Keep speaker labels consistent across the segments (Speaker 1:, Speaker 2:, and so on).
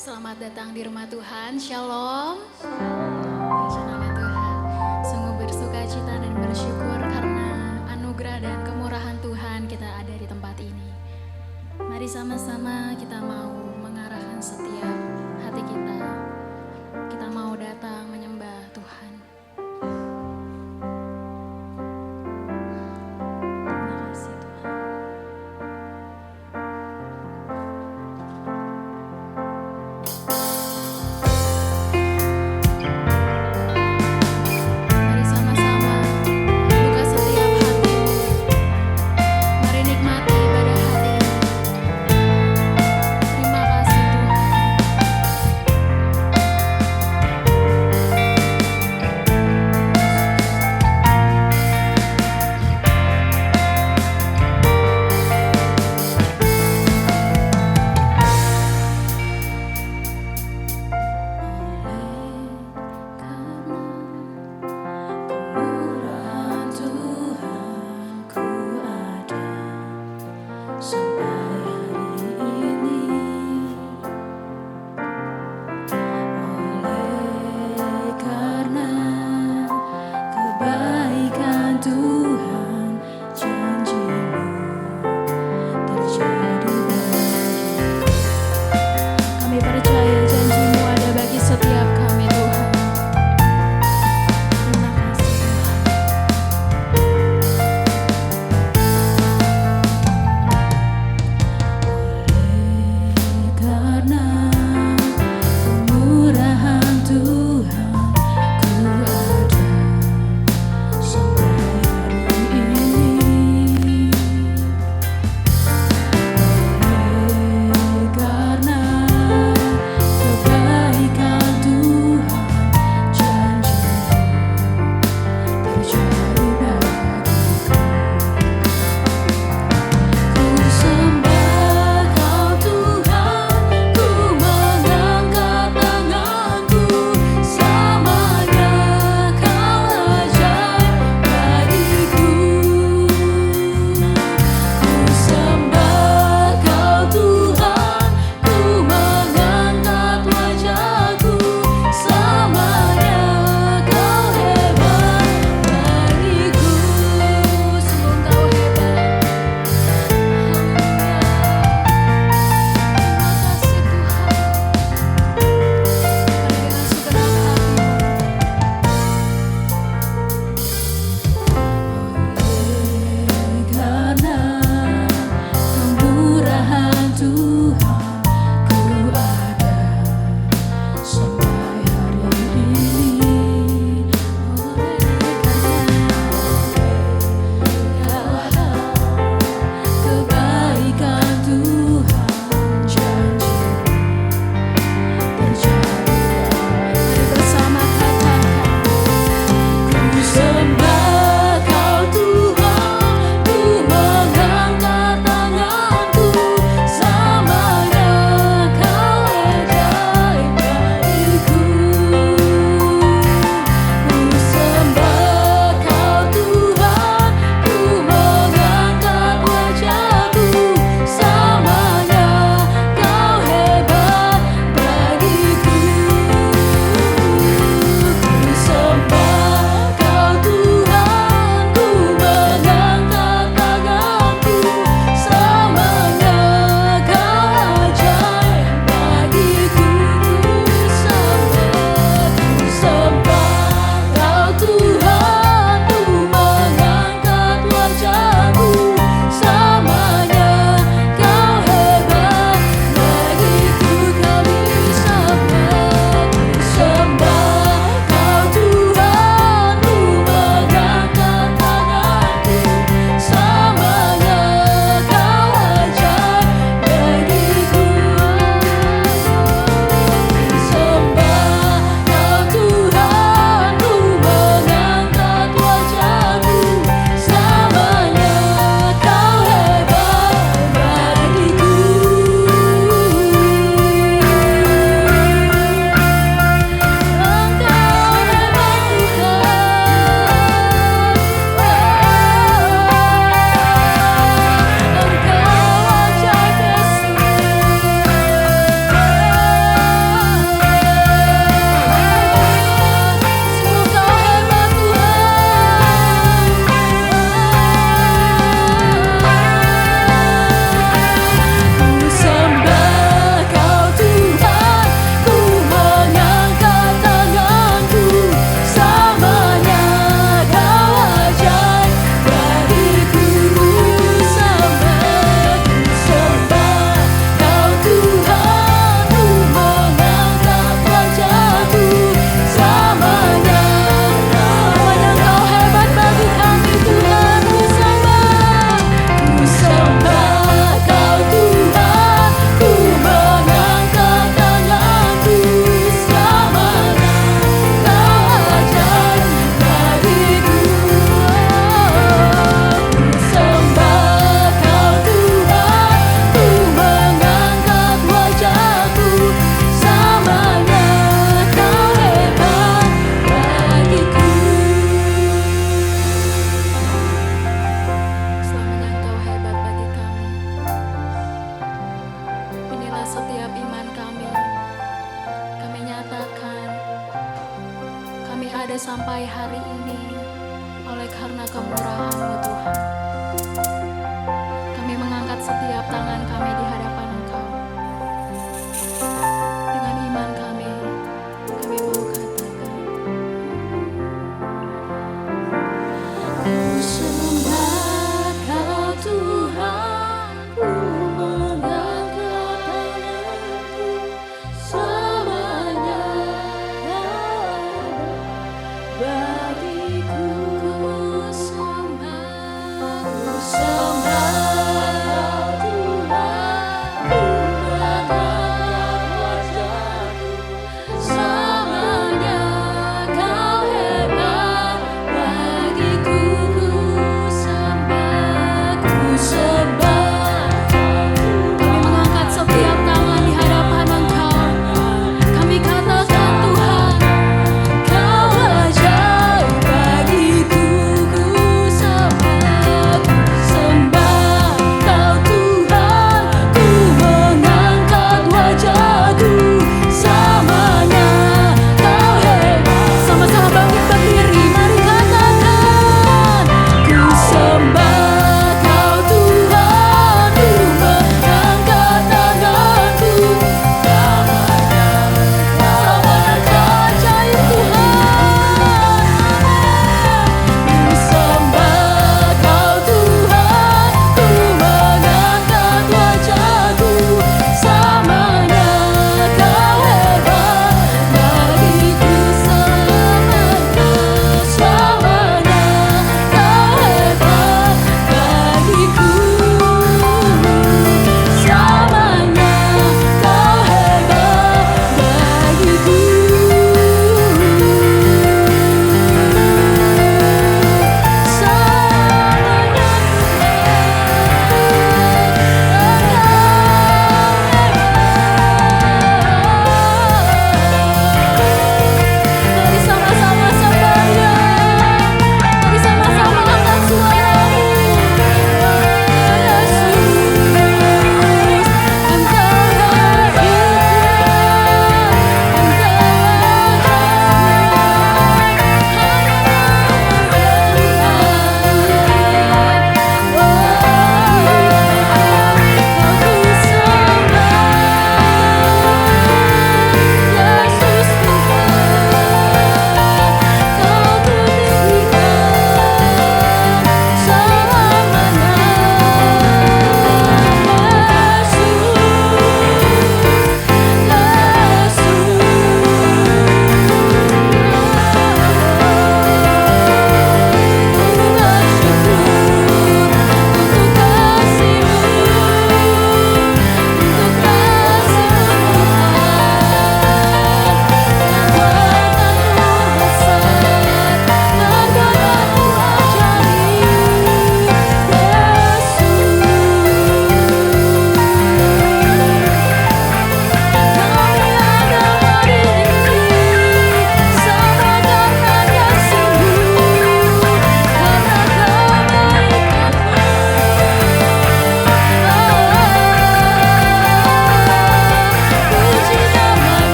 Speaker 1: Selamat datang di rumah Tuhan, Shalom. Puji nama Tuhan. Sungguh bersuka cita dan bersyukur karena anugerah dan kemurahan Tuhan kita ada di tempat ini. Mari sama-sama kita mau mengarahkan setiap hati kita. Kita mau datang menyembah Tuhan. Terima kasih Tuhan. Mari sama-sama buka setiap hati. Mari nikmati ibadah hari ini. Terima kasih Tuhan. ada sampai hari ini oleh karena kemurahan-Mu Tuhan. Kami mengangkat setiap tangan kami di hadapan Engkau. Dengan iman kami mau katakan, ku sembah Kau Tuhan, ku mengangkat tanganku semuanya ada bagiku. Ku sembah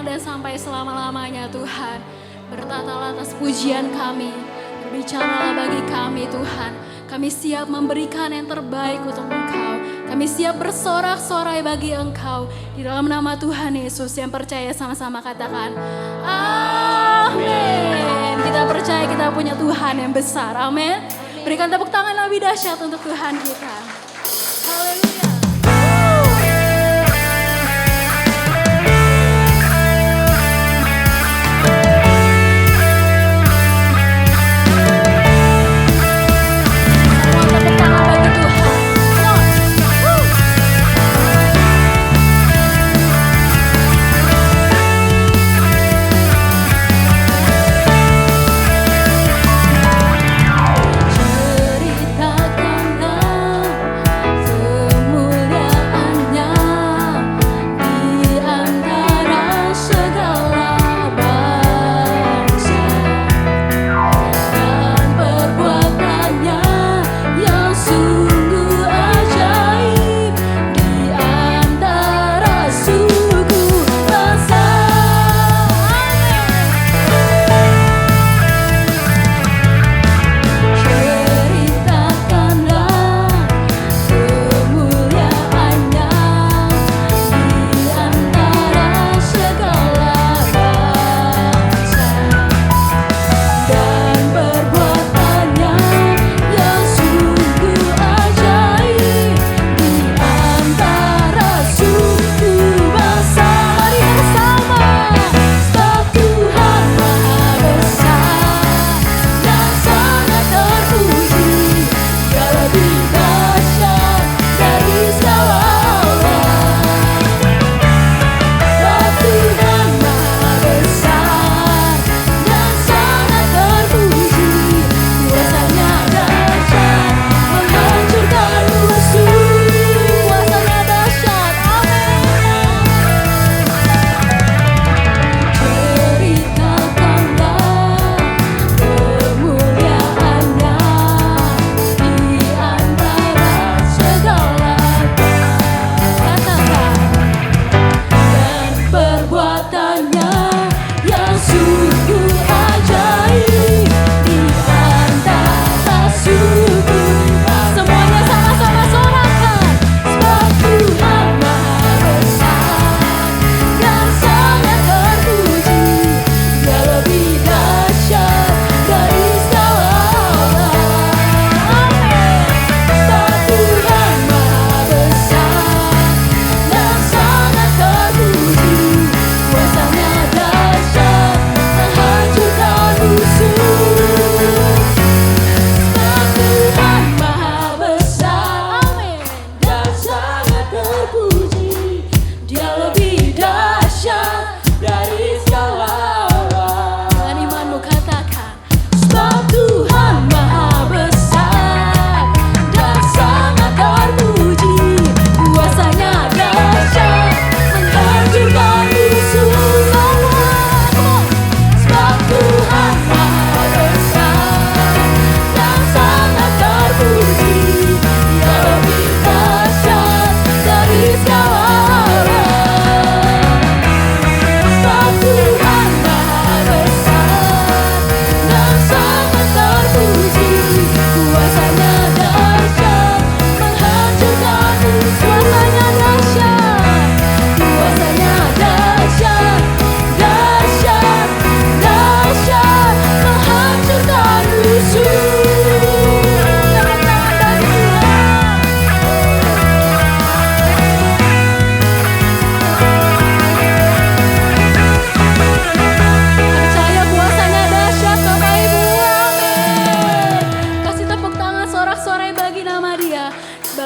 Speaker 1: dan sampai selama-lamanya Tuhan. Bertatalah atas pujian kami, berbicaralah bagi kami Tuhan. Kami siap memberikan yang terbaik untuk Engkau. Kami siap bersorak-sorai bagi Engkau. Di dalam nama Tuhan Yesus, yang percaya sama-sama katakan amin. Kita percaya kita punya Tuhan yang besar, amin. Berikan tepuk tangan lebih dahsyat untuk Tuhan kita. Haleluya.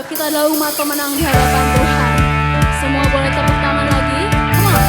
Speaker 1: Kita adalah umat pemenang di hadapan Tuhan. Semua boleh tepuk tangan lagi. Come on.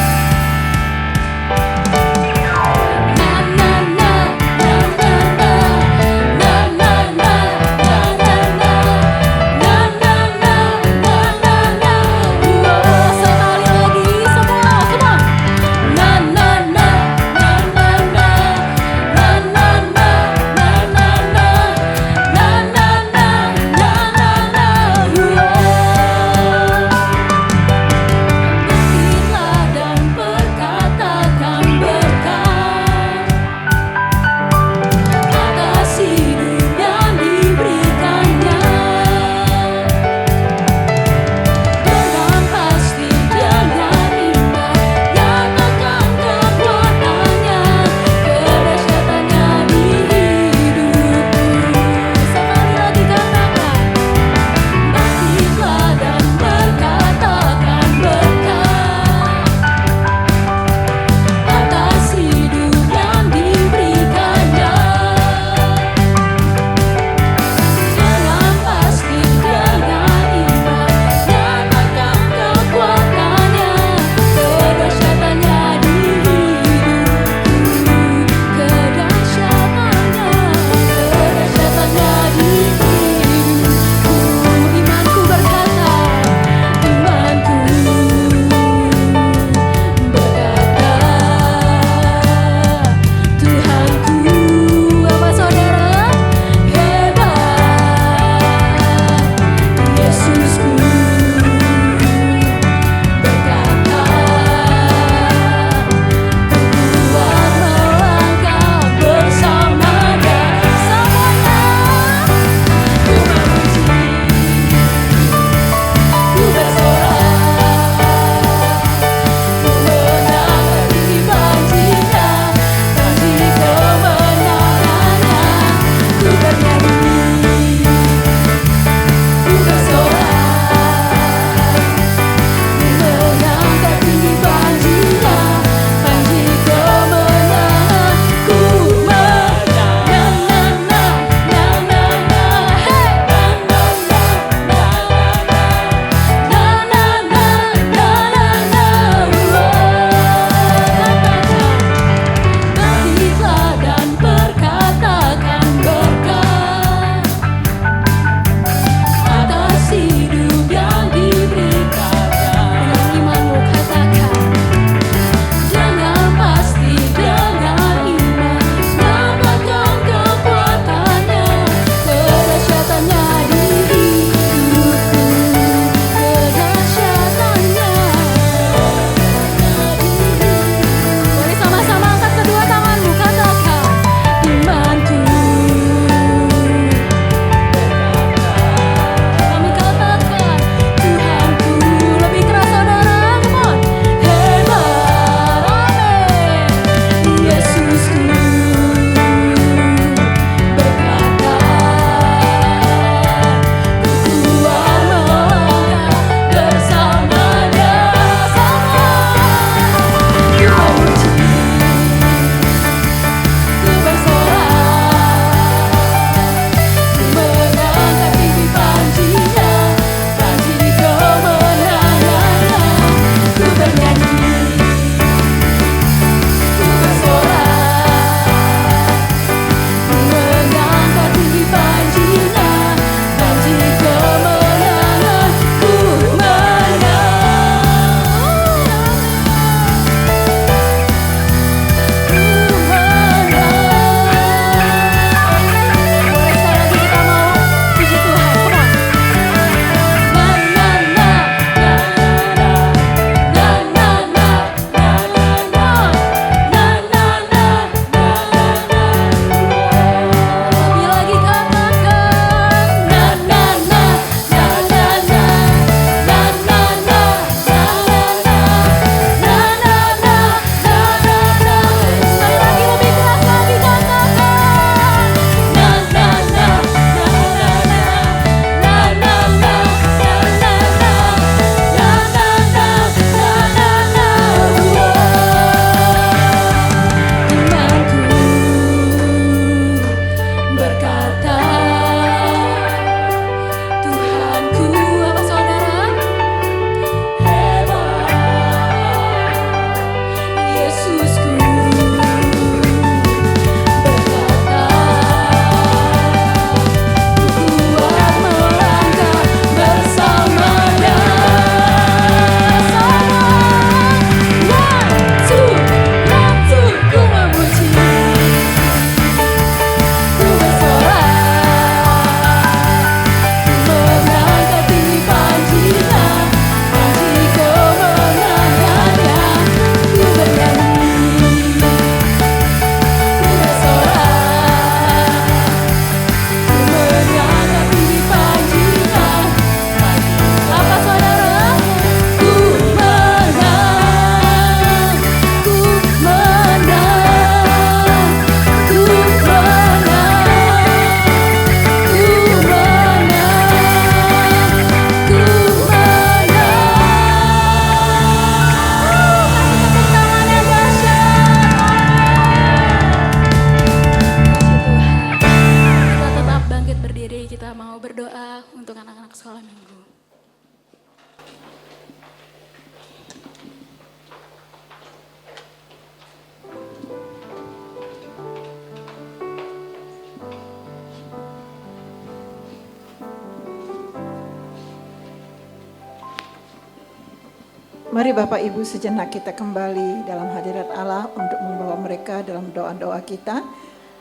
Speaker 2: Mari Bapak Ibu sejenak kita kembali dalam hadirat Allah untuk membawa mereka dalam doa-doa kita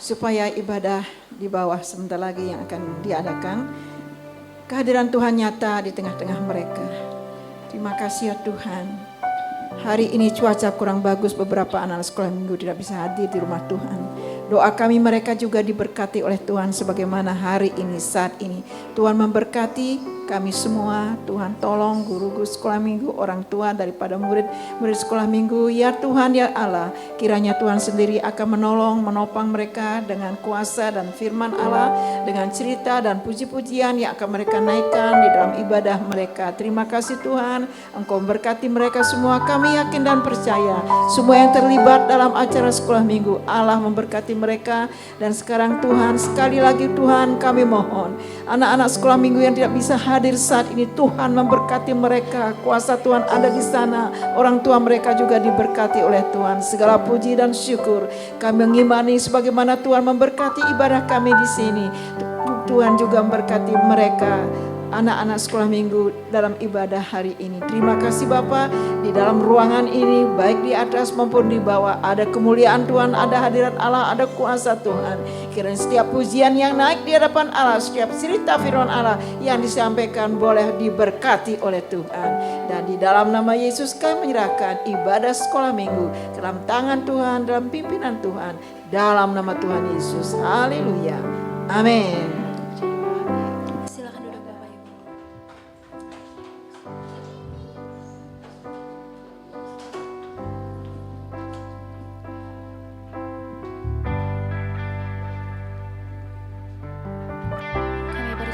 Speaker 2: supaya ibadah di bawah sebentar lagi yang akan diadakan. Kehadiran Tuhan nyata di tengah-tengah mereka. Terima kasih ya Tuhan. Hari ini cuaca kurang bagus, beberapa anak sekolah minggu tidak bisa hadir di rumah Tuhan. Doa kami mereka juga diberkati oleh Tuhan sebagaimana hari ini, saat ini. Tuhan memberkati kami semua. Tuhan tolong guru-guru sekolah minggu, orang tua daripada murid sekolah minggu. Ya Tuhan ya Allah, kiranya Tuhan sendiri akan menolong, menopang mereka dengan kuasa dan firman Allah, dengan cerita dan puji-pujian yang akan mereka naikkan di dalam ibadah mereka. Terima kasih Tuhan, Engkau memberkati mereka semua. Kami yakin dan percaya semua yang terlibat dalam acara sekolah minggu, Allah memberkati mereka. Dan sekarang Tuhan, sekali lagi Tuhan, kami mohon anak-anak sekolah minggu yang tidak bisa hadir saat ini, Tuhan memberkati mereka. Kuasa Tuhan ada di sana, orang tua mereka juga diberkati oleh Tuhan. Segala puji dan syukur kami mengimani sebagaimana Tuhan memberkati ibadah kami di sini. Tuhan juga memberkati mereka, anak-anak sekolah minggu dalam ibadah hari ini. Terima kasih Bapa, di dalam ruangan ini baik di atas maupun di bawah ada kemuliaan Tuhan, ada hadirat Allah, ada kuasa Tuhan. Kiranya setiap pujian yang naik di hadapan Allah, setiap cerita firman Allah yang disampaikan boleh diberkati oleh Tuhan. Dan di dalam nama Yesus kami menyerahkan ibadah sekolah minggu ke dalam tangan Tuhan, dalam pimpinan Tuhan, dalam nama Tuhan Yesus. Haleluya. Amin.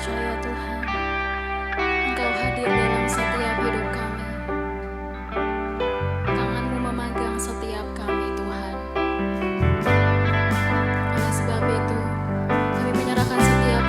Speaker 1: Percaya Tuhan, Engkau hadir dalam setiap hidup kami. Tangan-Mu memegang setiap kami Tuhan. Oleh sebab itu, kami menyerahkan setiap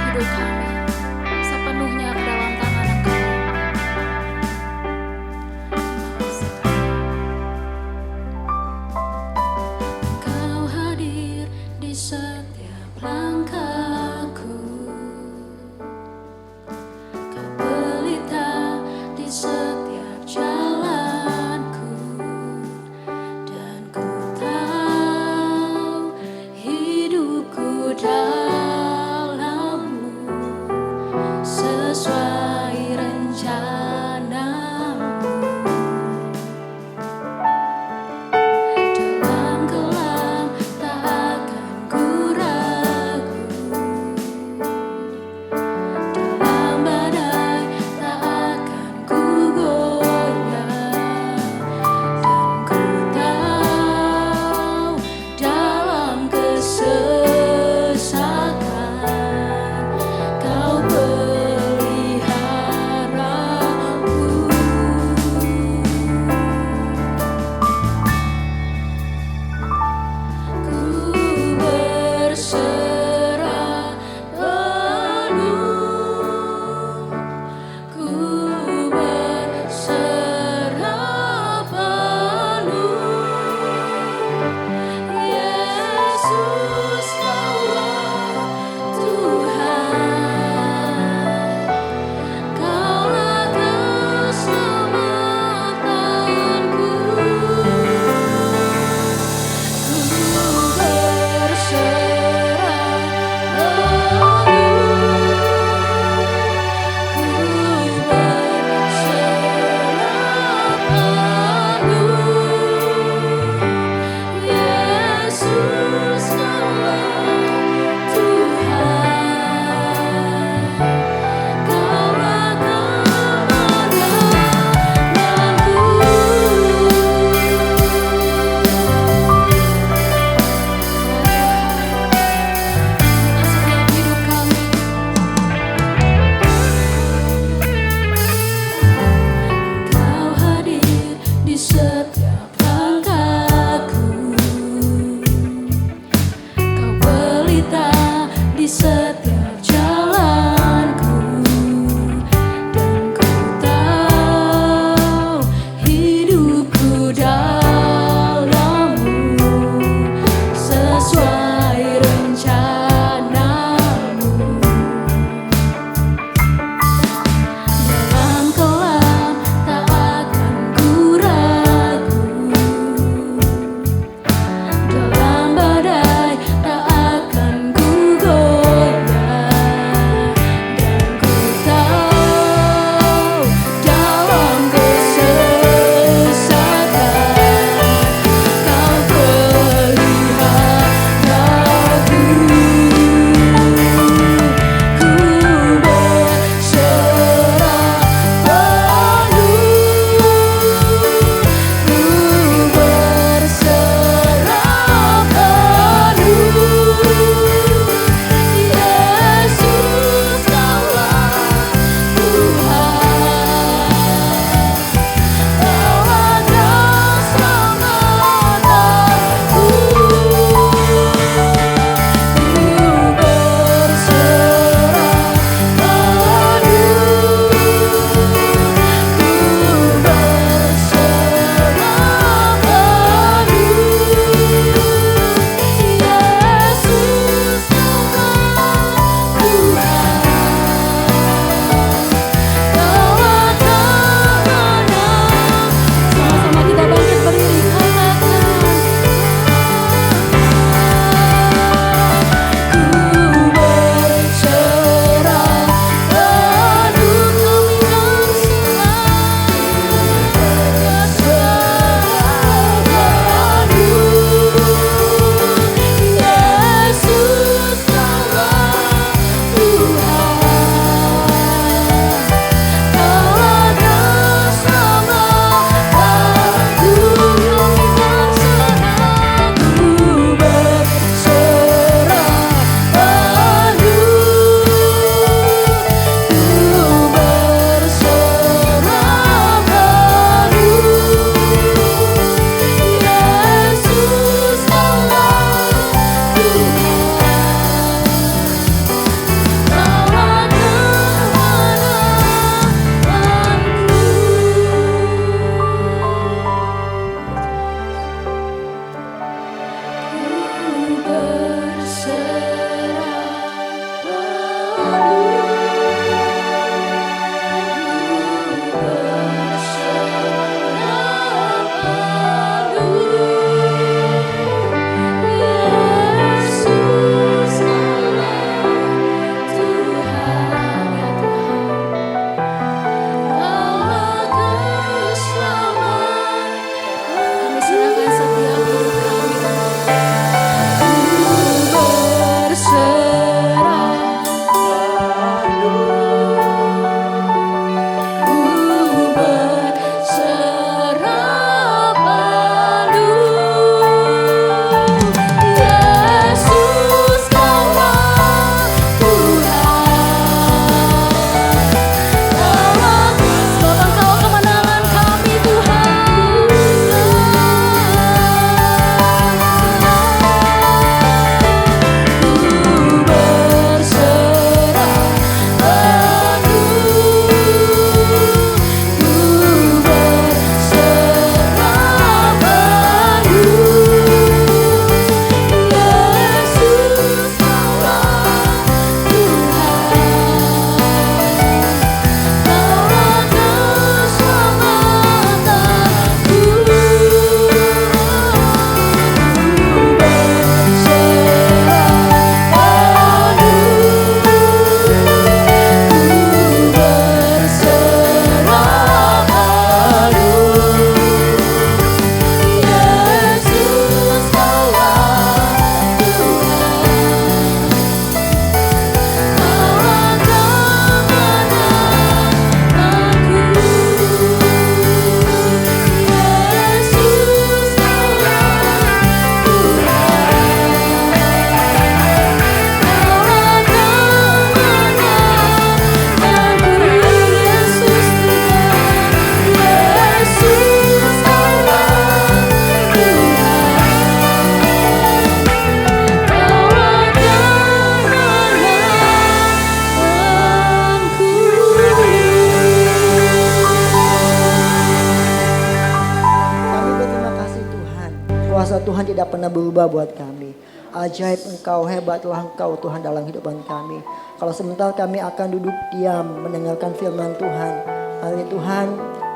Speaker 3: pernah berubah buat kami. Ajaib Engkau, hebatlah Engkau Tuhan dalam kehidupan kami. Kalau sebentar kami akan duduk diam mendengarkan firman Tuhan. Mari Tuhan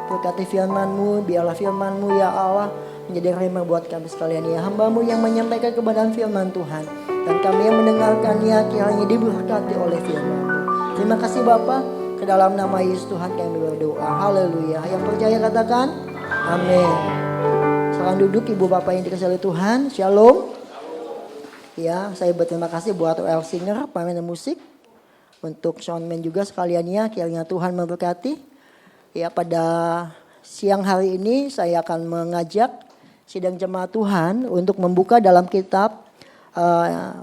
Speaker 3: berkati firman-Mu, biarlah firman-Mu ya Allah menjadi rema buat kami sekalian ya. Hamba-Mu yang menyampaikan kebenaran firman Tuhan. Dan kami yang mendengarkannya kiranya diberkati oleh firman-Mu. Terima kasih Bapa, ke dalam nama Yesus Tuhan kami berdoa. Haleluya. Yang percaya katakan amin. Silakan duduk Ibu Bapak yang dikasihi Tuhan. Shalom. Ya, saya berterima kasih buat OL Singer, pemain musik. Untuk soundman juga sekaliannya, kiranya Tuhan memberkati. Ya, pada siang hari ini saya akan mengajak sidang jemaat Tuhan untuk membuka dalam kitab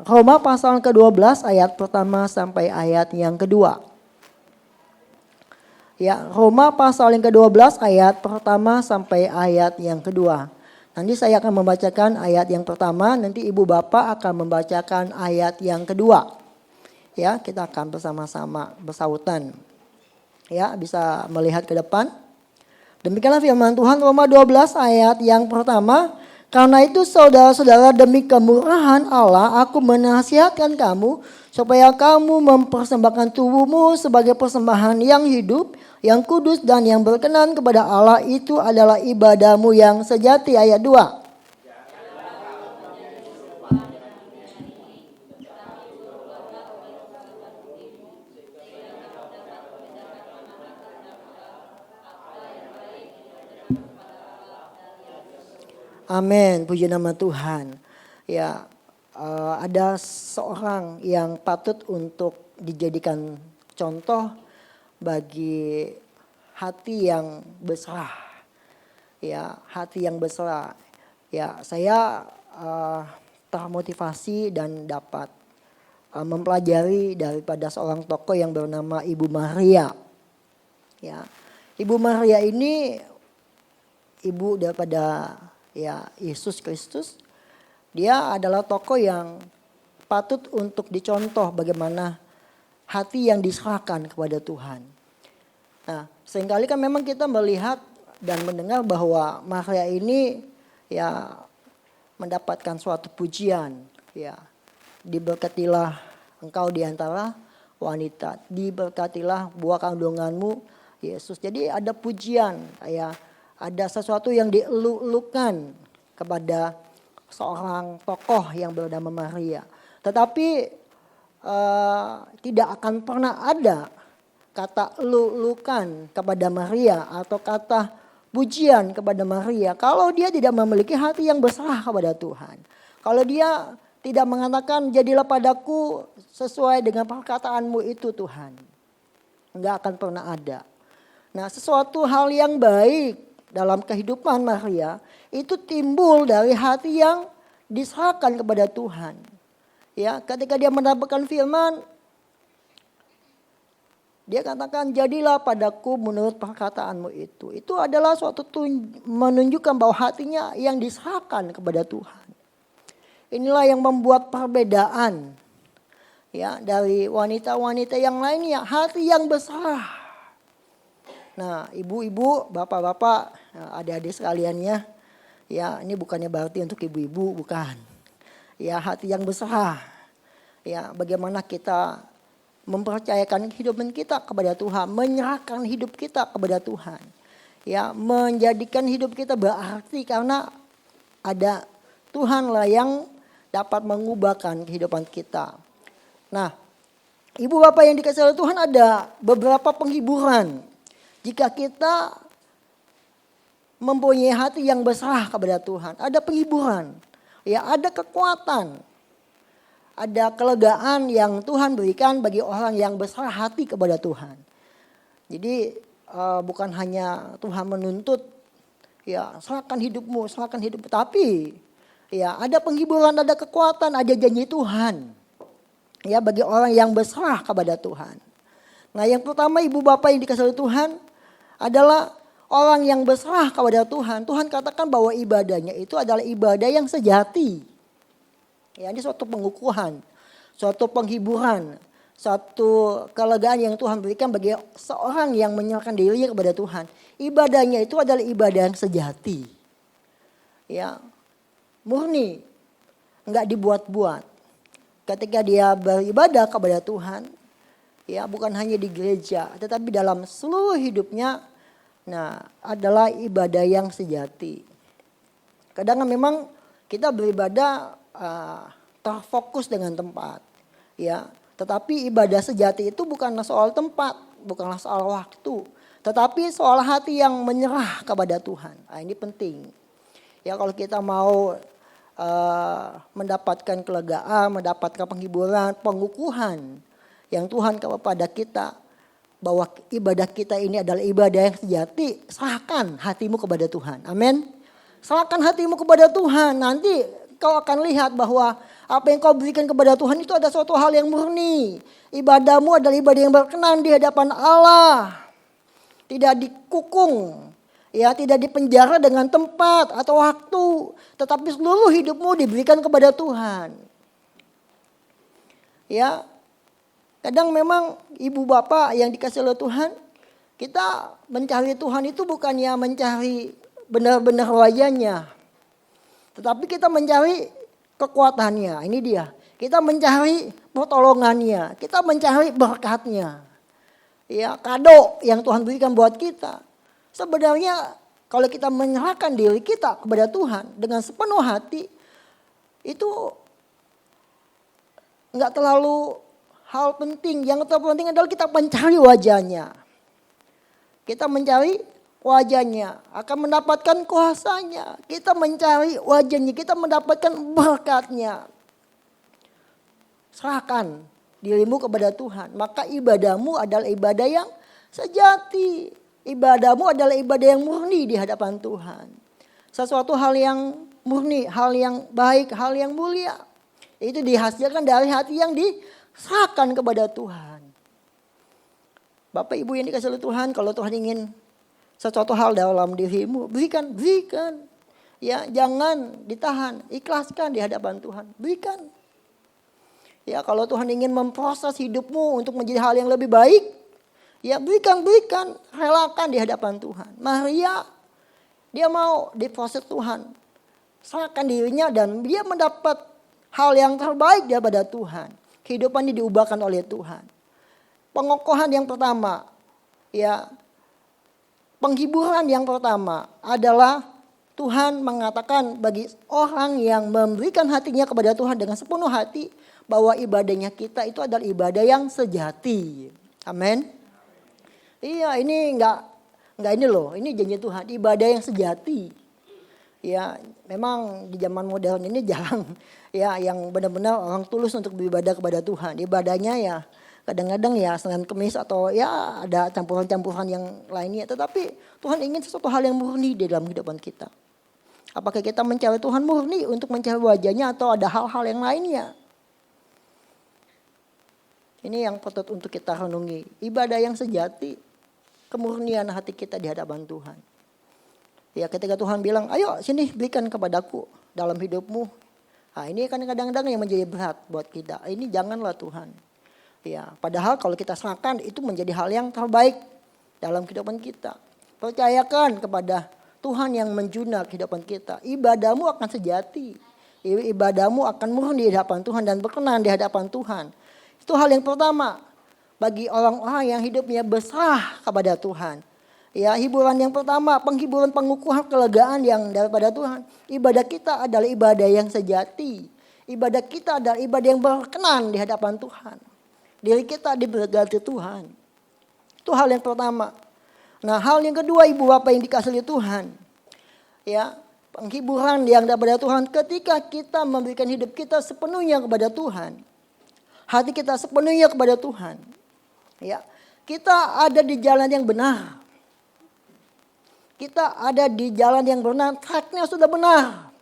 Speaker 3: Roma pasal ke-12 ayat pertama sampai ayat yang kedua. Ya, Roma pasal yang ke-12 ayat pertama sampai ayat yang kedua. Nanti saya akan membacakan ayat yang pertama, nanti Ibu Bapak akan membacakan ayat yang kedua. Ya, kita akan bersama-sama bersautan. Ya, bisa melihat ke depan. Demikianlah firman Tuhan Roma 12 ayat yang pertama. Karena itu saudara-saudara, demi kemurahan Allah aku menasihatkan kamu supaya kamu mempersembahkan tubuhmu sebagai persembahan yang hidup, yang kudus dan yang berkenan kepada Allah, itu adalah ibadahmu yang sejati. Ayat 2. Amin, puji nama Tuhan. Ya, ada seorang yang patut untuk dijadikan contoh bagi hati yang berserah. Ya, hati yang berserah. Ya, saya termotivasi dan dapat mempelajari daripada seorang tokoh yang bernama Ibu Maria. Ya, Ibu Maria ini ibu daripada ya Yesus Kristus. Dia adalah tokoh yang patut untuk dicontoh bagaimana hati yang diserahkan kepada Tuhan. Nah, seringkali kan memang kita melihat dan mendengar bahwa Maria ini ya mendapatkan suatu pujian, ya. Diberkatilah engkau di antara wanita, diberkatilah buah kandunganmu Yesus. Jadi ada pujian, ya. Ada sesuatu yang dieluk-elukan kepada seorang tokoh yang bernama Maria. Tetapi tidak akan pernah ada kata eluk-elukan kepada Maria atau kata pujian kepada Maria kalau dia tidak memiliki hati yang berserah kepada Tuhan. Kalau dia tidak mengatakan jadilah padaku sesuai dengan perkataanmu itu Tuhan. Enggak akan pernah ada. Nah, sesuatu hal yang baik dalam kehidupan Maria itu timbul dari hati yang diserahkan kepada Tuhan. Ya, ketika dia mendapatkan firman, dia katakan jadilah padaku menurut perkataanmu itu. Itu adalah suatu menunjukkan bahwa hatinya yang diserahkan kepada Tuhan. Inilah yang membuat perbedaan ya dari wanita-wanita yang lainnya, hati yang berserah. Nah, ibu-ibu, bapak-bapak, adik-adik sekaliannya, ya ini bukannya berarti untuk ibu-ibu, bukan. Ya, hati yang berserah. Ya, bagaimana kita mempercayakan kehidupan kita kepada Tuhan, menyerahkan hidup kita kepada Tuhan. Ya, menjadikan hidup kita berarti karena ada Tuhanlah yang dapat mengubahkan kehidupan kita. Nah, ibu bapak yang dikasihi oleh Tuhan, ada beberapa penghiburan jika kita mempunyai hati yang berserah kepada Tuhan. Ada penghiburan, ya, ada kekuatan, ada kelegaan yang Tuhan berikan bagi orang yang berserah hati kepada Tuhan. Jadi bukan hanya Tuhan menuntut, ya serahkan hidupmu, tapi ya ada penghiburan, ada kekuatan, ada janji Tuhan, ya bagi orang yang berserah kepada Tuhan. Nah, yang pertama ibu bapak yang dikasihi Tuhan adalah orang yang berserah kepada Tuhan. Tuhan katakan bahwa ibadahnya itu adalah ibadah yang sejati. Ya, ini suatu pengukuhan, suatu penghiburan, suatu kelegaan yang Tuhan berikan bagi seorang yang menyerahkan dirinya kepada Tuhan. Ibadahnya itu adalah ibadah yang sejati. Ya, murni. nggak dibuat-buat. Ketika dia beribadah kepada Tuhan, ya bukan hanya di gereja, tetapi dalam seluruh hidupnya, nah adalah ibadah yang sejati. Kadang memang kita beribadah terfokus dengan tempat, ya. Tetapi ibadah sejati itu bukanlah soal tempat, bukanlah soal waktu, tetapi soal hati yang menyerah kepada Tuhan. Nah, ini penting. Ya kalau kita mau mendapatkan kelegaan, mendapatkan penghiburan, pengukuhan yang Tuhan kepada kita, bahwa ibadah kita ini adalah ibadah yang sejati, serahkan hatimu kepada Tuhan. Amin. Serahkan hatimu kepada Tuhan. Nanti kau akan lihat bahwa apa yang kau berikan kepada Tuhan itu ada suatu hal yang murni. Ibadahmu adalah ibadah yang berkenan di hadapan Allah. Tidak dikukung. Ya, tidak dipenjara dengan tempat atau waktu, tetapi seluruh hidupmu diberikan kepada Tuhan. Ya, kadang memang ibu bapak yang dikasih oleh Tuhan, kita mencari Tuhan itu bukannya mencari benar-benar wajahnya, tetapi kita mencari kekuatannya. Ini dia, kita mencari pertolongannya, kita mencari berkatnya. Ya, kado yang Tuhan berikan buat kita. Sebenarnya kalau kita menyerahkan diri kita kepada Tuhan dengan sepenuh hati, itu enggak terlalu hal penting. Yang terpenting adalah kita mencari wajahnya. Kita mencari wajahnya, akan mendapatkan kuasanya. Kita mencari wajahnya, kita mendapatkan berkatnya. Serahkan dirimu kepada Tuhan, maka ibadahmu adalah ibadah yang sejati. Ibadahmu adalah ibadah yang murni di hadapan Tuhan. Sesuatu hal yang murni, hal yang baik, hal yang mulia. Itu dihasilkan dari hati yang diserahkan kepada Tuhan. Bapak Ibu yang dikasihi oleh Tuhan, kalau Tuhan ingin sesuatu hal dalam dirimu, berikan. Ya, jangan ditahan, ikhlaskan di hadapan Tuhan, berikan. Ya, kalau Tuhan ingin memproses hidupmu untuk menjadi hal yang lebih baik, ya berikan, relakan di hadapan Tuhan. Maria, dia mau diproses Tuhan. Serahkan dirinya dan dia mendapat hal yang terbaik daripada Tuhan. Kehidupannya diubahkan oleh Tuhan. Pengokohan yang pertama, ya penghiburan yang pertama adalah Tuhan mengatakan bagi orang yang memberikan hatinya kepada Tuhan dengan sepenuh hati, bahwa ibadahnya kita itu adalah ibadah yang sejati. Amin. Iya, ini enggak ini loh, ini janji Tuhan, ibadah yang sejati. Ya, memang di zaman modern ini jarang ya yang benar-benar orang tulus untuk beribadah kepada Tuhan. Ibadahnya ya kadang-kadang ya Senin Kemis atau ya ada campuran-campuran yang lainnya. Tetapi Tuhan ingin sesuatu hal yang murni di dalam kehidupan kita. Apakah kita mencari Tuhan murni untuk mencari wajahnya atau ada hal-hal yang lainnya? Ini yang patut untuk kita renungi. Ibadah yang sejati, kemurnian hati kita di hadapan Tuhan. Ya, ketika Tuhan bilang, ayo sini berikan kepadaku dalam hidupmu. Nah, ini kan kadang-kadang yang menjadi berat buat kita. Ini janganlah Tuhan. Ya, padahal kalau kita serahkan itu menjadi hal yang terbaik dalam kehidupan kita. Percayakan kepada Tuhan yang menjuna kehidupan kita. Ibadahmu akan sejati. Ibadahmu akan murni di hadapan Tuhan dan berkenan di hadapan Tuhan. Itu hal yang pertama bagi orang-orang yang hidupnya berserah kepada Tuhan. Ya, hiburan yang pertama, penghiburan, pengukuhan, kelegaan yang daripada Tuhan. Ibadah kita adalah ibadah yang sejati. Ibadah kita adalah ibadah yang berkenan di hadapan Tuhan. Diri kita diberkati Tuhan. Itu hal yang pertama. Nah, hal yang kedua, ibu bapak yang dikasihi Tuhan. Ya, penghiburan yang daripada Tuhan ketika kita memberikan hidup kita sepenuhnya kepada Tuhan. Hati kita sepenuhnya kepada Tuhan. Ya, kita ada di jalan yang benar. Kita ada di jalan yang benar, tracknya sudah benar.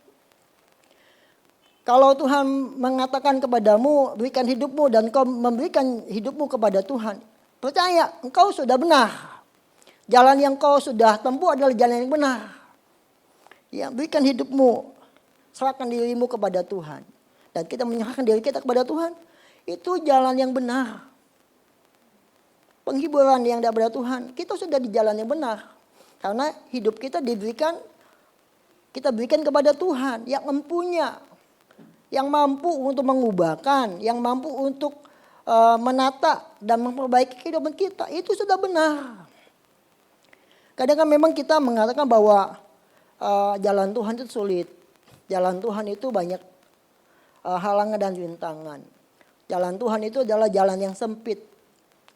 Speaker 3: Kalau Tuhan mengatakan kepadamu, berikan hidupmu dan kau memberikan hidupmu kepada Tuhan. Percaya, engkau sudah benar. Jalan yang kau sudah tempuh adalah jalan yang benar. Ya, berikan hidupmu, serahkan dirimu kepada Tuhan. Dan kita menyerahkan diri kita kepada Tuhan. Itu jalan yang benar. Penghiburan yang daripada Tuhan, kita sudah di jalan yang benar. Karena hidup kita kita berikan kepada Tuhan yang empunya. yang mampu untuk mengubahkan, yang mampu untuk menata dan memperbaiki kehidupan kita, itu sudah benar. Kadang kan memang kita mengatakan bahwa jalan Tuhan itu sulit. Jalan Tuhan itu banyak halangan dan rintangan. Jalan Tuhan itu adalah jalan yang sempit.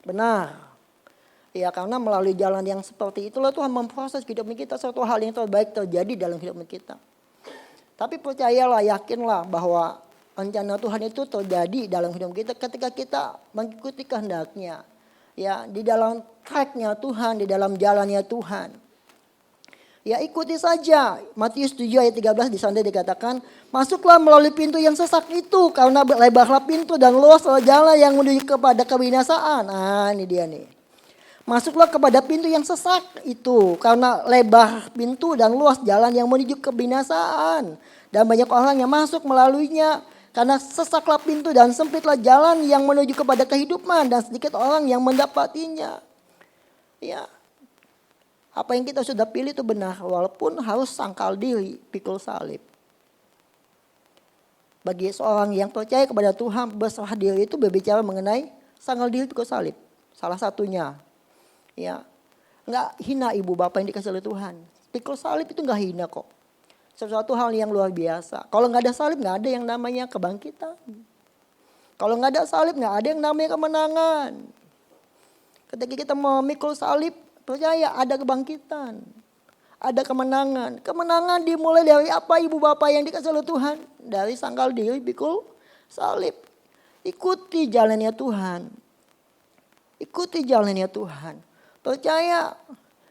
Speaker 3: Benar. Ya, karena melalui jalan yang seperti itulah Tuhan memproses kehidupan kita, suatu hal yang terbaik terjadi dalam kehidupan kita. Tapi percayalah, yakinlah bahwa rencana Tuhan itu terjadi dalam hidup kita ketika kita mengikuti kehendaknya. Ya, di dalam tracknya Tuhan, di dalam jalannya Tuhan. Ya, ikuti saja. Matius 7 ayat 13 di sana dikatakan, masuklah melalui pintu yang sesak itu, karena lebarlah pintu dan luaslah jalan yang menuju kepada kebinasaan. Nah, ini dia nih. Masuklah kepada pintu yang sesak itu, karena lebar pintu dan luas jalan yang menuju kebinasaan. Dan banyak orang yang masuk melaluinya, karena sesaklah pintu dan sempitlah jalan yang menuju kepada kehidupan, dan sedikit orang yang mendapatinya. Ya, apa yang kita sudah pilih itu benar, walaupun harus sangkal diri, pikul salib. Bagi seorang yang percaya kepada Tuhan, berserah diri itu berbicara mengenai sangkal diri, pikul salib. Salah satunya. Ya, nggak hina ibu bapak yang dikasih oleh Tuhan. Pikul salib itu nggak hina kok. Sesuatu hal yang luar biasa. Kalau nggak ada salib nggak ada yang namanya kebangkitan. Kalau nggak ada salib nggak ada yang namanya kemenangan. Ketika kita memikul salib, percaya ada kebangkitan, ada kemenangan. Kemenangan dimulai dari apa ibu bapak yang dikasih oleh Tuhan? Dari sangkal diri pikul salib. Ikuti jalannya Tuhan. Ikuti jalannya Tuhan. Percaya,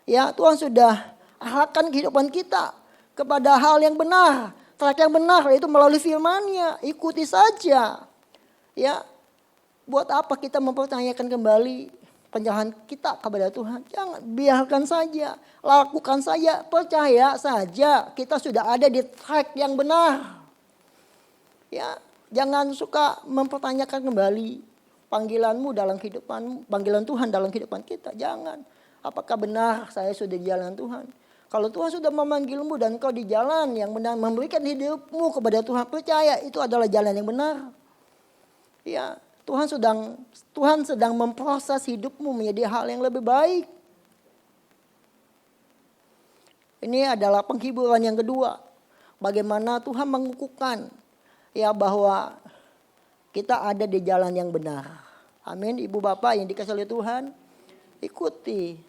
Speaker 3: ya Tuhan sudah arahkan kehidupan kita kepada hal yang benar. Track yang benar itu melalui firman-Nya. Ikuti saja. Ya, buat apa kita mempertanyakan kembali penjelasan kita kepada Tuhan? Jangan, biarkan saja. Lakukan saja, percaya saja. Kita sudah ada di track yang benar. Ya, jangan suka mempertanyakan kembali panggilanmu dalam kehidupanmu, panggilan Tuhan dalam kehidupan kita. Jangan. Apakah benar saya sudah di jalan Tuhan? Kalau Tuhan sudah memanggilmu dan kau di jalan yang benar, memberikan hidupmu kepada Tuhan, percaya itu adalah jalan yang benar. Ya, Tuhan sedang memproses hidupmu menjadi hal yang lebih baik. Ini adalah penghiburan yang kedua. Bagaimana Tuhan mengukuhkan ya bahwa kita ada di jalan yang benar. Amin. Ibu bapak yang dikasih oleh Tuhan, ikuti.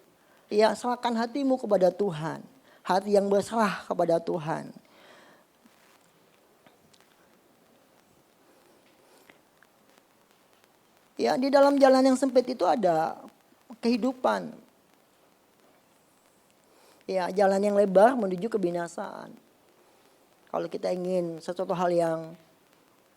Speaker 3: Ya, serahkan hatimu kepada Tuhan. Hati yang berserah kepada Tuhan. Ya, di dalam jalan yang sempit itu ada kehidupan. Ya, jalan yang lebar menuju kebinasaan. Kalau kita ingin sesuatu hal yang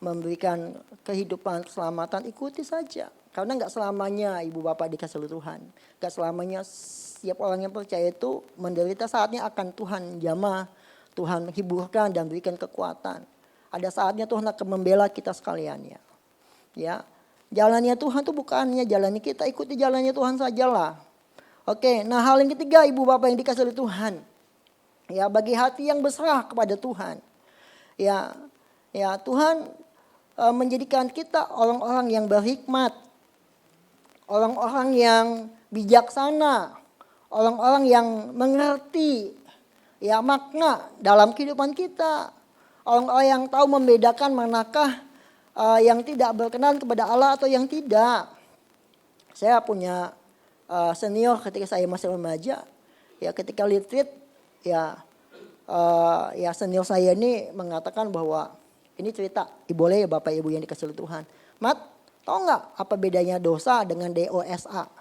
Speaker 3: memberikan kehidupan, keselamatan, ikuti saja. Karena gak selamanya ibu bapak dikasih oleh Tuhan. Gak selamanya setiap orang yang percaya itu menderita, saatnya akan Tuhan jamah. Tuhan hiburkan dan berikan kekuatan. Ada saatnya Tuhan akan membela kita sekalian. Ya, jalannya Tuhan itu bukannya jalannya kita, ikuti jalannya Tuhan sajalah. Oke, nah hal yang ketiga ibu bapak yang dikasih oleh Tuhan. Ya, bagi hati yang berserah kepada Tuhan. Ya Tuhan menjadikan kita orang-orang yang berhikmat. Orang-orang yang bijaksana. Orang-orang yang mengerti ya makna dalam kehidupan kita. Orang-orang yang tahu membedakan manakah yang tidak berkenan kepada Allah atau yang tidak. Saya punya senior ketika saya masih remaja. Ya, ketika retreat ya senior saya ini mengatakan bahwa ini cerita, boleh ya Bapak Ibu yang dikasih oleh Tuhan. Mat, tahu nggak apa bedanya dosa dengan DOSA?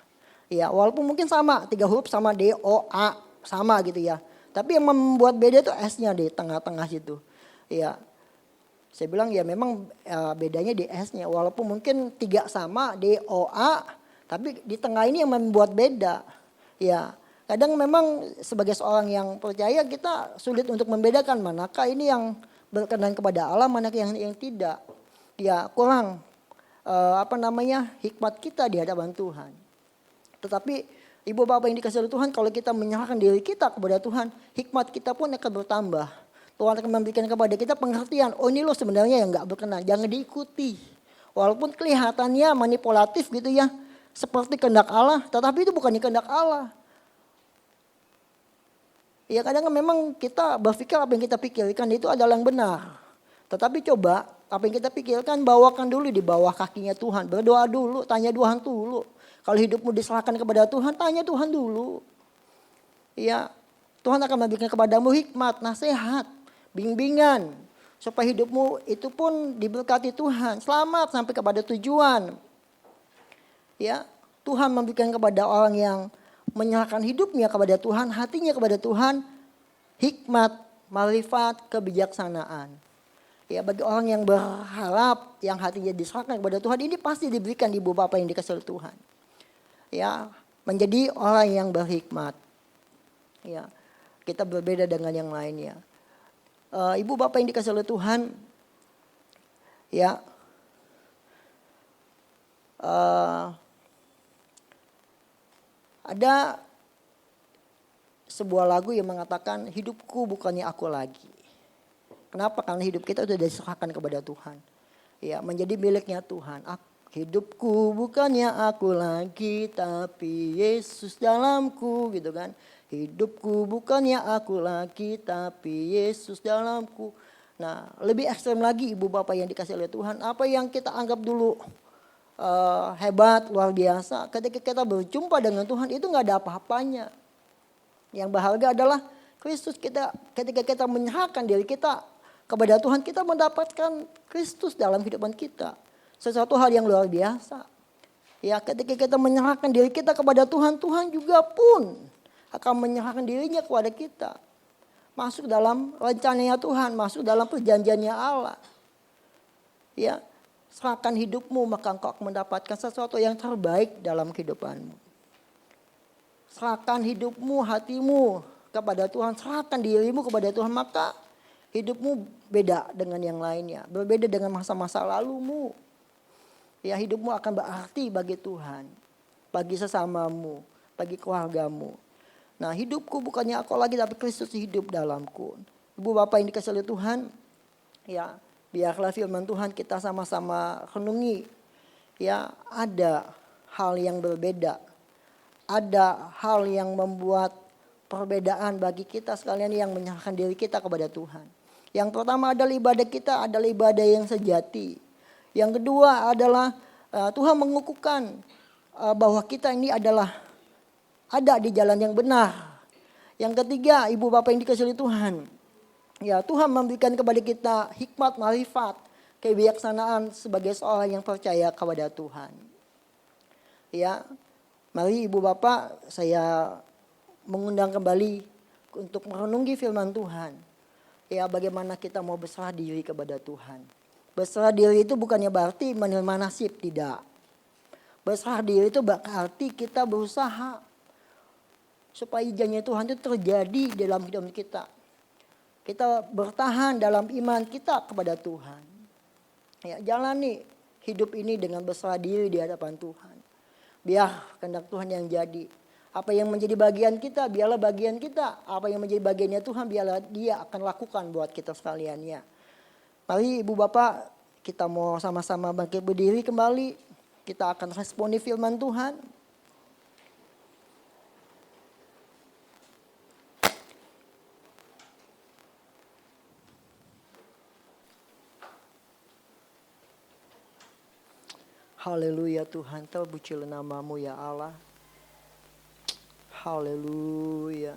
Speaker 3: Ya, walaupun mungkin sama, 3 huruf sama DOA, sama gitu ya. Tapi yang membuat beda itu S-nya di tengah-tengah situ. Ya, saya bilang ya memang bedanya di S-nya. Walaupun mungkin 3 sama, DOA, tapi di tengah ini yang membuat beda. Ya, kadang memang sebagai seorang yang percaya kita sulit untuk membedakan manakah ini yang berkenan kepada Allah, manakah yang tidak. Ya, kurang hikmat kita di hadapan Tuhan. Tetapi ibu bapak yang dikasih oleh Tuhan, kalau kita menyerahkan diri kita kepada Tuhan, hikmat kita pun akan bertambah. Tuhan akan memberikan kepada kita pengertian. Oh ini lo sebenarnya yang gak berkenan. Jangan diikuti. Walaupun kelihatannya manipulatif gitu ya. Seperti kehendak Allah. Tetapi itu bukan kehendak Allah. Ya kadang memang kita berpikir apa yang kita pikirkan itu adalah yang benar. Tetapi coba apa yang kita pikirkan bawakan dulu di bawah kakinya Tuhan. Berdoa dulu, tanya Tuhan dulu. Kalau hidupmu diserahkan kepada Tuhan, tanya Tuhan dulu. Ya, Tuhan akan memberikan kepadamu hikmat, nasihat, bimbingan. Supaya hidupmu itu pun diberkati Tuhan. Selamat sampai kepada tujuan. Ya, Tuhan memberikan kepada orang yang menyerahkan hidupnya kepada Tuhan, hatinya kepada Tuhan, hikmat, marifat, kebijaksanaan. Ya, bagi orang yang berharap, yang hatinya diserahkan kepada Tuhan, ini pasti diberikan ibu bapak yang dikasih oleh Tuhan. Ya, menjadi orang yang berhikmat. Ya, kita berbeda dengan yang lainnya. Ibu bapak yang dikasih oleh Tuhan, ya, ada sebuah lagu yang mengatakan hidupku bukannya aku lagi. Kenapa? Karena hidup kita sudah diserahkan kepada Tuhan. Ya, menjadi miliknya Tuhan. Hidupku bukannya aku lagi, tapi Yesus dalamku, gitu kan. Hidupku bukannya aku lagi, tapi Yesus dalamku. Nah, lebih ekstrem lagi ibu bapak yang dikasih oleh Tuhan. Apa yang kita anggap dulu hebat, luar biasa. Ketika kita berjumpa dengan Tuhan itu gak ada apa-apanya. Yang berharga adalah Kristus. Ketika kita menyerahkan diri kita kepada Tuhan, kita mendapatkan Kristus dalam kehidupan kita. Sesuatu hal yang luar biasa. Ya, ketika kita menyerahkan diri kita kepada Tuhan, Tuhan juga pun akan menyerahkan dirinya kepada kita. Masuk dalam rencananya Tuhan, masuk dalam perjanjiannya Allah. Ya, serahkan hidupmu maka engkau akan mendapatkan sesuatu yang terbaik dalam kehidupanmu. Serahkan hidupmu, hatimu kepada Tuhan, serahkan dirimu kepada Tuhan, maka hidupmu beda dengan yang lainnya. Berbeda dengan masa-masa lalumu. Ya, hidupmu akan berarti bagi Tuhan. Bagi sesamamu. Bagi keluargamu. Nah, hidupku bukannya aku lagi, tapi Kristus hidup dalamku. Ibu bapak yang dikasih oleh Tuhan. Ya, biarlah firman Tuhan kita sama-sama renungi. Ya, ada hal yang berbeda. Ada hal yang membuat perbedaan bagi kita sekalian yang menyerahkan diri kita kepada Tuhan. Yang pertama adalah ibadah kita adalah ibadah yang sejati. Yang kedua adalah Tuhan mengukuhkan bahwa kita ini adalah ada di jalan yang benar. Yang ketiga, ibu bapak yang dikasihi oleh Tuhan. Ya, Tuhan memberikan kepada kita hikmat, marifat, kebijaksanaan sebagai seorang yang percaya kepada Tuhan. Ya, mari ibu bapak saya mengundang kembali untuk merenungi firman Tuhan. Ya, bagaimana kita mau berserah diri kepada Tuhan. Berserah diri itu bukannya berarti menerima nasib, tidak. Berserah diri itu berarti kita berusaha supaya janji Tuhan itu terjadi dalam hidup kita. Kita bertahan dalam iman kita kepada Tuhan. Ya, jalani hidup ini dengan berserah diri di hadapan Tuhan. Biar kehendak Tuhan yang jadi. Apa yang menjadi bagian kita, biarlah bagian kita. Apa yang menjadi bagiannya Tuhan, biarlah Dia akan lakukan buat kita sekaliannya. Mari ibu bapak, kita mau sama-sama bangkit berdiri kembali. Kita akan responi firman Tuhan. Haleluya Tuhan, terpujilah namamu ya Allah. Haleluya.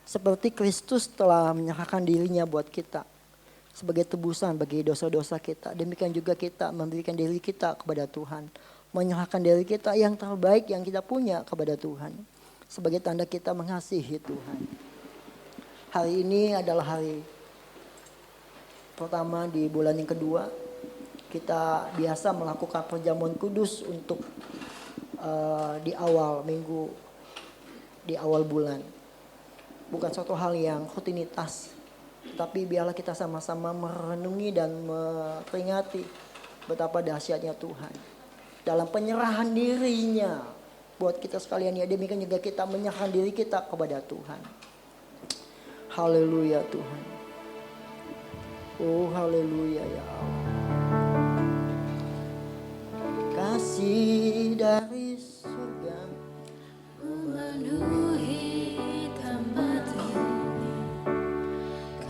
Speaker 3: Seperti Kristus telah menyerahkan dirinya buat kita sebagai tebusan bagi dosa-dosa kita. Demikian juga kita memberikan diri kita kepada Tuhan. Menyerahkan diri kita yang terbaik yang kita punya kepada Tuhan. Sebagai tanda kita mengasihi Tuhan. Hari ini adalah hari pertama di bulan yang kedua. Kita biasa melakukan perjamuan kudus untuk di awal minggu, di awal bulan. Bukan suatu hal yang rutinitas. Tapi biarlah kita sama-sama merenungi dan memperingati betapa dahsyatnya Tuhan. dalam penyerahan dirinya buat kita sekalian ya. Demikian juga kita menyerahkan diri kita kepada Tuhan. Haleluya Tuhan. Oh haleluya ya Allah. Kasih dari surga
Speaker 1: memenuhi tempat ini,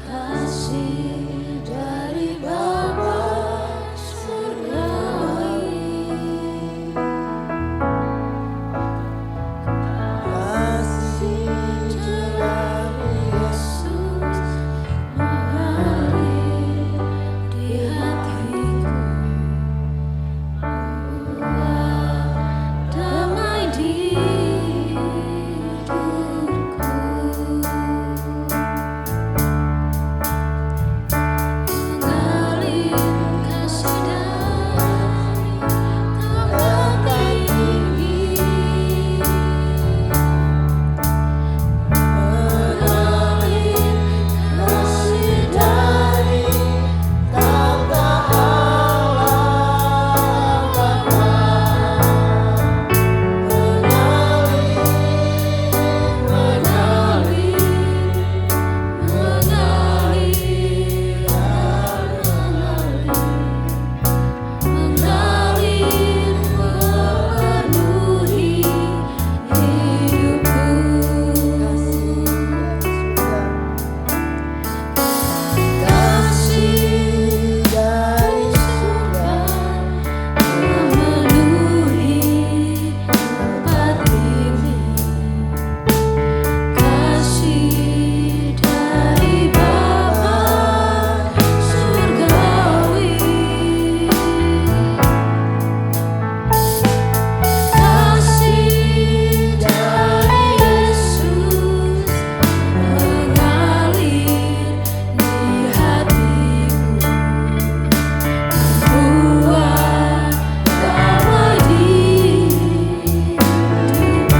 Speaker 1: kasih dari Bapa surgawi,
Speaker 3: kasih
Speaker 1: dari Yesus mengalir di hatiku, membuat damai di hidupku. Mengalir kasih dari tempat tinggi, mengalir kasih dari tangga Allah Bapa, mengalir memenuhi hidupku. Kasih dari surga memenuhi tempat ini, kasih dari Bapa surgawi, kasih dari Yesus mengalir di hatiku, membuat damai di hidupku.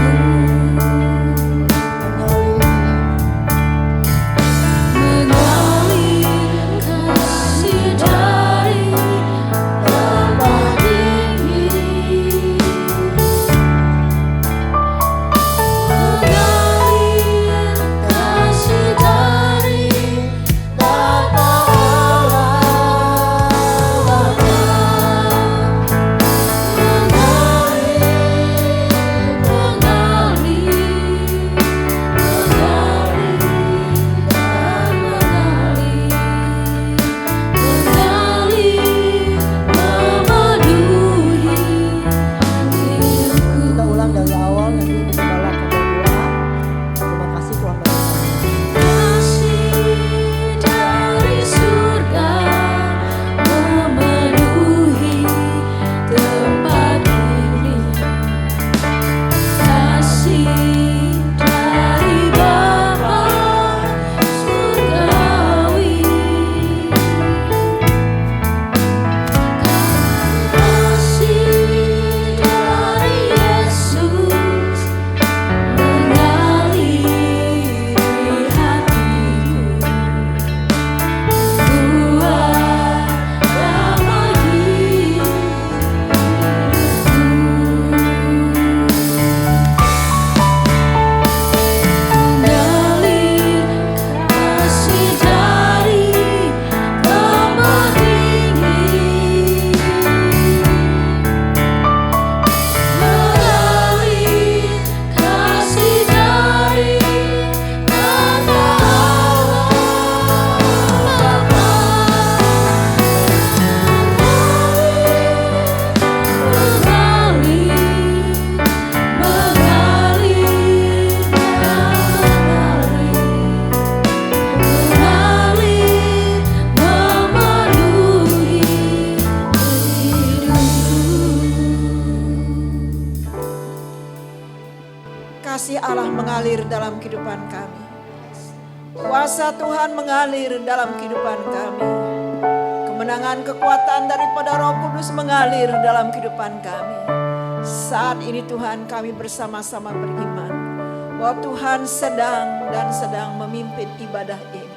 Speaker 1: Mengalir kasih dari tempat tinggi, mengalir kasih dari tata Allah Bapa,
Speaker 3: Kita ulang dari awal, nanti gembala akan berdoa. Terima kasih Tuhan bagi kami.
Speaker 1: kasih dari surga memenuhi tempat ini, kasih dari Bapa surgawi, kasih dari Yesus mengalir di hatiku, membuat damai di hidupku. Mengalir kasih dari tempat tinggi, mengalir kasih dari tata Allah Bapa, mengalir memenuhi hidupku.
Speaker 2: Kasih Allah mengalir dalam kehidupan kami. Kuasa Tuhan mengalir dalam kehidupan kami. Kemenangan kekuatan daripada Roh Kudus mengalir dalam kehidupan kami. Saat ini Tuhan kami bersama-sama beriman bahwa Tuhan sedang memimpin ibadah ini.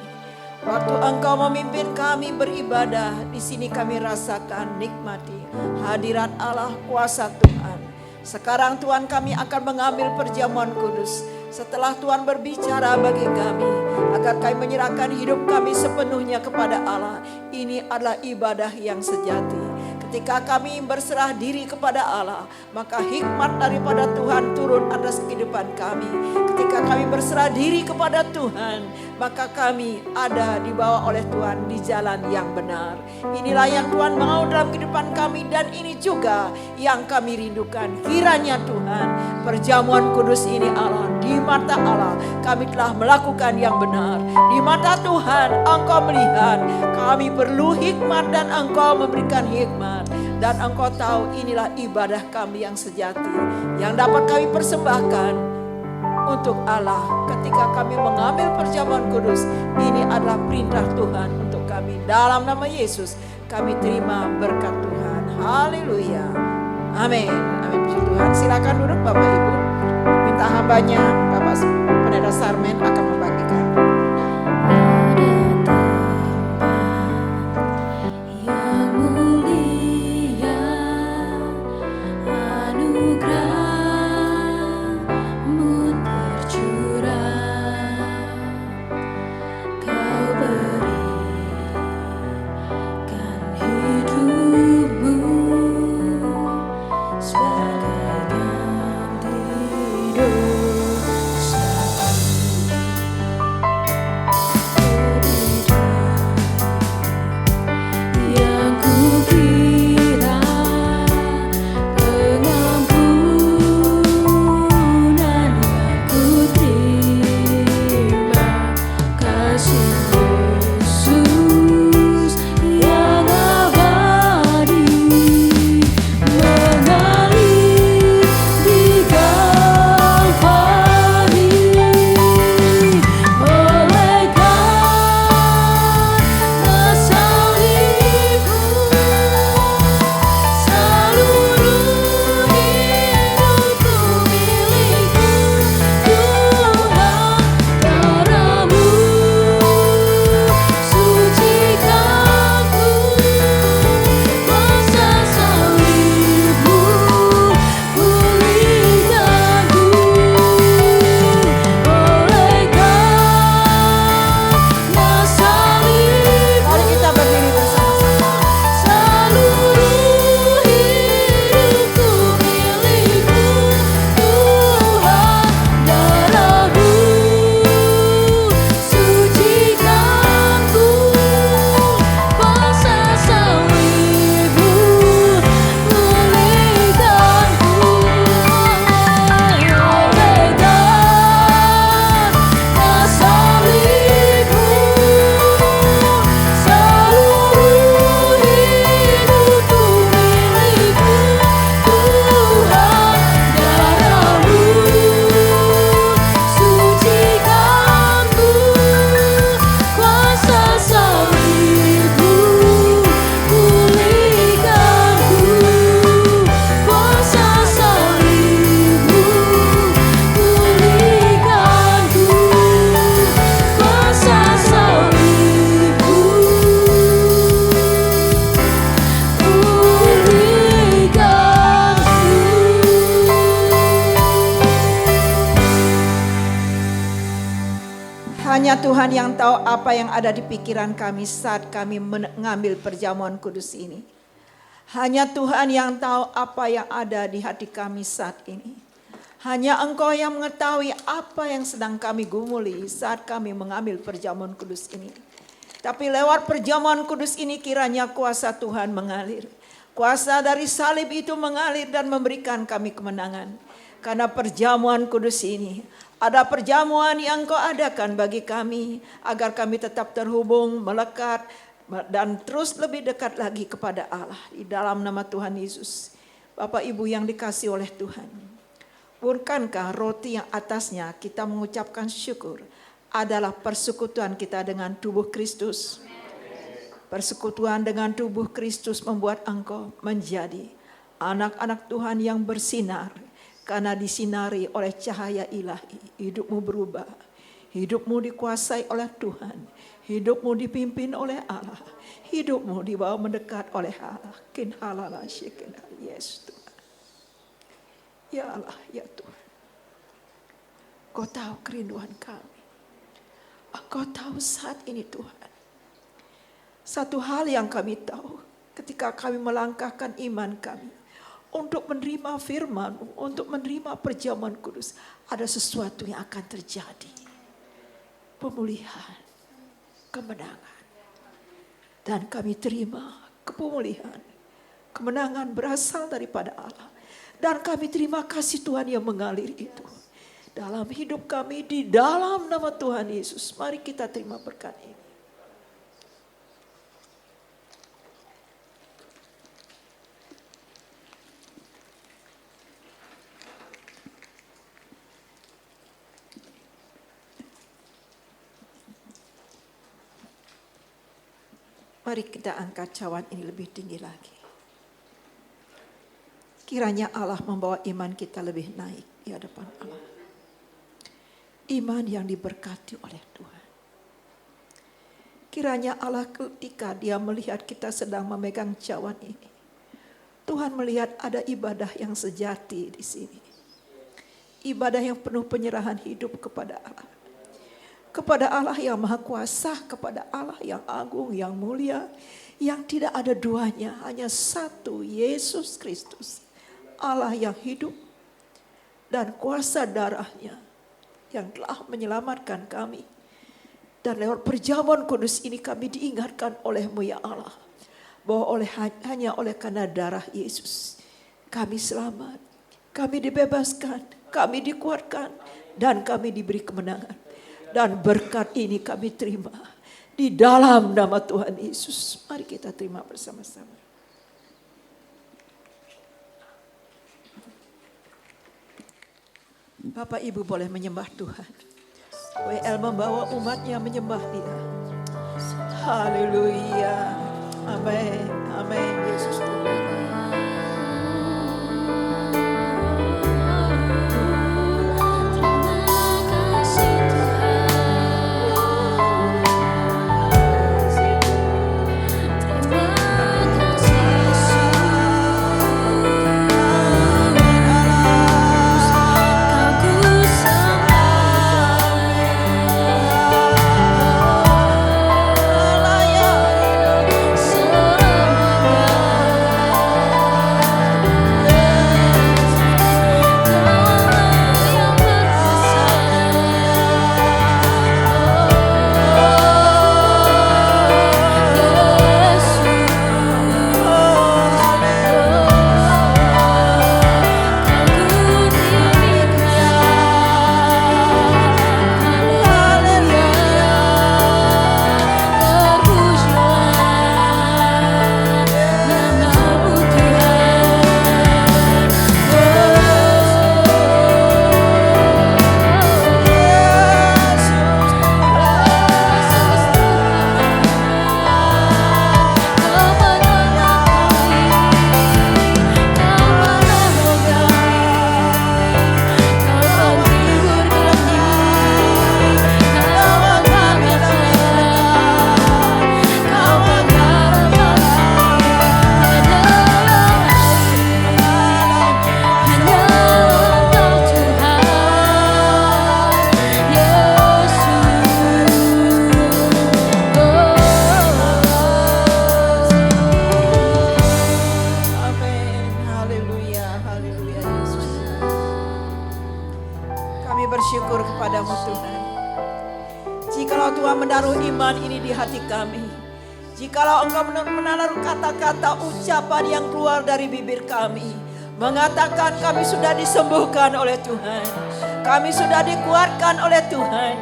Speaker 2: Waktu Engkau memimpin kami beribadah, di sini kami rasakan nikmati hadirat Allah, kuasa Tuhan. Sekarang Tuhan, kami akan mengambil perjamuan kudus. Setelah Tuhan berbicara bagi kami, agar kami menyerahkan hidup kami sepenuhnya kepada Allah. Ini adalah ibadah yang sejati. Ketika kami berserah diri kepada Allah, maka hikmat daripada Tuhan turun atas kehidupan kami. Ketika kami berserah diri kepada Tuhan, maka kami ada dibawa oleh Tuhan di jalan yang benar. Inilah yang Tuhan mau dalam kehidupan kami, dan ini juga yang kami rindukan. Kiranya Tuhan, perjamuan kudus ini Allah, di mata Allah kami telah melakukan yang benar. Di mata Tuhan Engkau melihat kami perlu hikmat, dan Engkau memberikan hikmat. Dan Engkau tahu inilah ibadah kami yang sejati, yang dapat kami persembahkan untuk Allah. Ketika kami mengambil perjamuan kudus, ini adalah perintah Tuhan untuk kami. Dalam nama Yesus kami terima berkat Tuhan. Haleluya. Amin. Amin. Puji Tuhan. Silakan duduk Bapak Ibu. Minta hambanya Bapak Pendeta Sarmen akan membagikan. Hanya Tuhan yang tahu apa yang ada di pikiran kami saat kami mengambil perjamuan kudus ini. Hanya Tuhan yang tahu apa yang ada di hati kami saat ini. Hanya Engkau yang mengetahui apa yang sedang kami gumuli saat kami mengambil perjamuan kudus ini. Tapi lewat perjamuan kudus ini kiranya kuasa Tuhan mengalir. Kuasa dari salib itu mengalir dan memberikan kami kemenangan. Karena perjamuan kudus ini ada perjamuan yang Engkau adakan bagi kami, agar kami tetap terhubung, melekat, dan terus lebih dekat lagi kepada Allah. Di dalam nama Tuhan Yesus. Bapak Ibu yang dikasihi oleh Tuhan, bukankah roti yang atasnya kita mengucapkan syukur adalah persekutuan kita dengan tubuh Kristus? Persekutuan dengan tubuh Kristus membuat engkau menjadi anak-anak Tuhan yang bersinar. Karena disinari oleh cahaya ilahi, hidupmu berubah. Hidupmu dikuasai oleh Tuhan. Hidupmu dipimpin oleh Allah. Hidupmu dibawa mendekat oleh Allah. Kin halala syikin. Yes Tuhan. Ya Allah, ya Tuhan. Kau tahu kerinduan kami. Kau tahu saat ini Tuhan. Satu hal yang kami tahu ketika kami melangkahkan iman kami untuk menerima firman-Mu, untuk menerima perjamuan kudus, ada sesuatu yang akan terjadi. Pemulihan, kemenangan. Dan kami terima pemulihan, kemenangan berasal daripada Allah. Dan kami terima kasih Tuhan yang mengalir itu dalam hidup kami, di dalam nama Tuhan Yesus. Mari kita terima berkat ini. Mari kita angkat cawan ini lebih tinggi lagi. Kiranya Allah membawa iman kita lebih naik di hadapan Allah. Iman yang diberkati oleh Tuhan. Kiranya Allah ketika Dia melihat kita sedang memegang cawan ini, Tuhan melihat ada ibadah yang sejati di sini. Ibadah yang penuh penyerahan hidup kepada Allah. Kepada Allah yang maha kuasa, kepada Allah yang agung, yang mulia, yang tidak ada duanya, hanya satu, Yesus Kristus. Allah yang hidup dan kuasa darahnya yang telah menyelamatkan kami. Dan lewat perjamuan kudus ini kami diingatkan oleh-Mu ya Allah, bahwa hanya oleh karena darah Yesus kami selamat, kami dibebaskan, kami dikuatkan, dan kami diberi kemenangan. Dan berkat ini kami terima di dalam nama Tuhan Yesus. Mari kita terima bersama-sama. Bapak Ibu boleh menyembah Tuhan. WL membawa umatnya menyembah Dia. Haleluya. Amin. Amin. Yesus Tuhan. bersyukur kepadamu Tuhan. Jikalau Tuhan menaruh iman ini di hati kami, jikalau Engkau menaruh kata-kata ucapan yang keluar dari bibir kami, mengatakan kami sudah disembuhkan oleh Tuhan, kami sudah dikuatkan oleh Tuhan,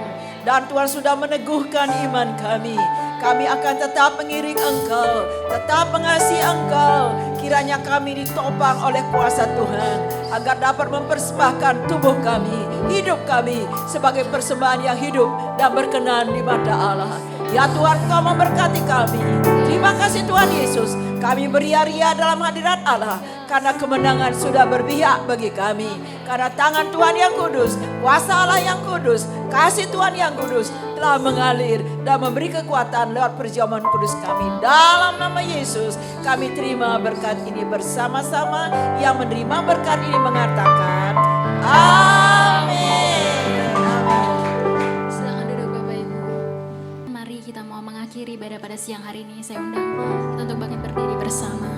Speaker 2: dan Tuhan sudah meneguhkan iman kami. Kami akan tetap mengiring Engkau, tetap mengasihi Engkau. Kiranya kami ditopang oleh kuasa Tuhan, agar dapat mempersembahkan tubuh kami, hidup kami sebagai persembahan yang hidup dan berkenan di mata Allah. Ya Tuhan, Kau memberkati kami. Terima kasih Tuhan Yesus. Kami beria-ria dalam hadirat Allah karena kemenangan sudah berpihak bagi kami. Karena tangan Tuhan yang kudus, kuasa Allah yang kudus, kasih Tuhan yang kudus telah mengalir dan memberi kekuatan lewat perjamuan kudus kami. Dalam nama Yesus kami terima berkat ini bersama-sama. Yang menerima berkat ini mengatakan amin.
Speaker 1: Silakan duduk Bapak Ibu. Mari kita mau mengakhiri ibadah pada siang hari ini. Saya undang kita untuk bangkit berdiri bersama.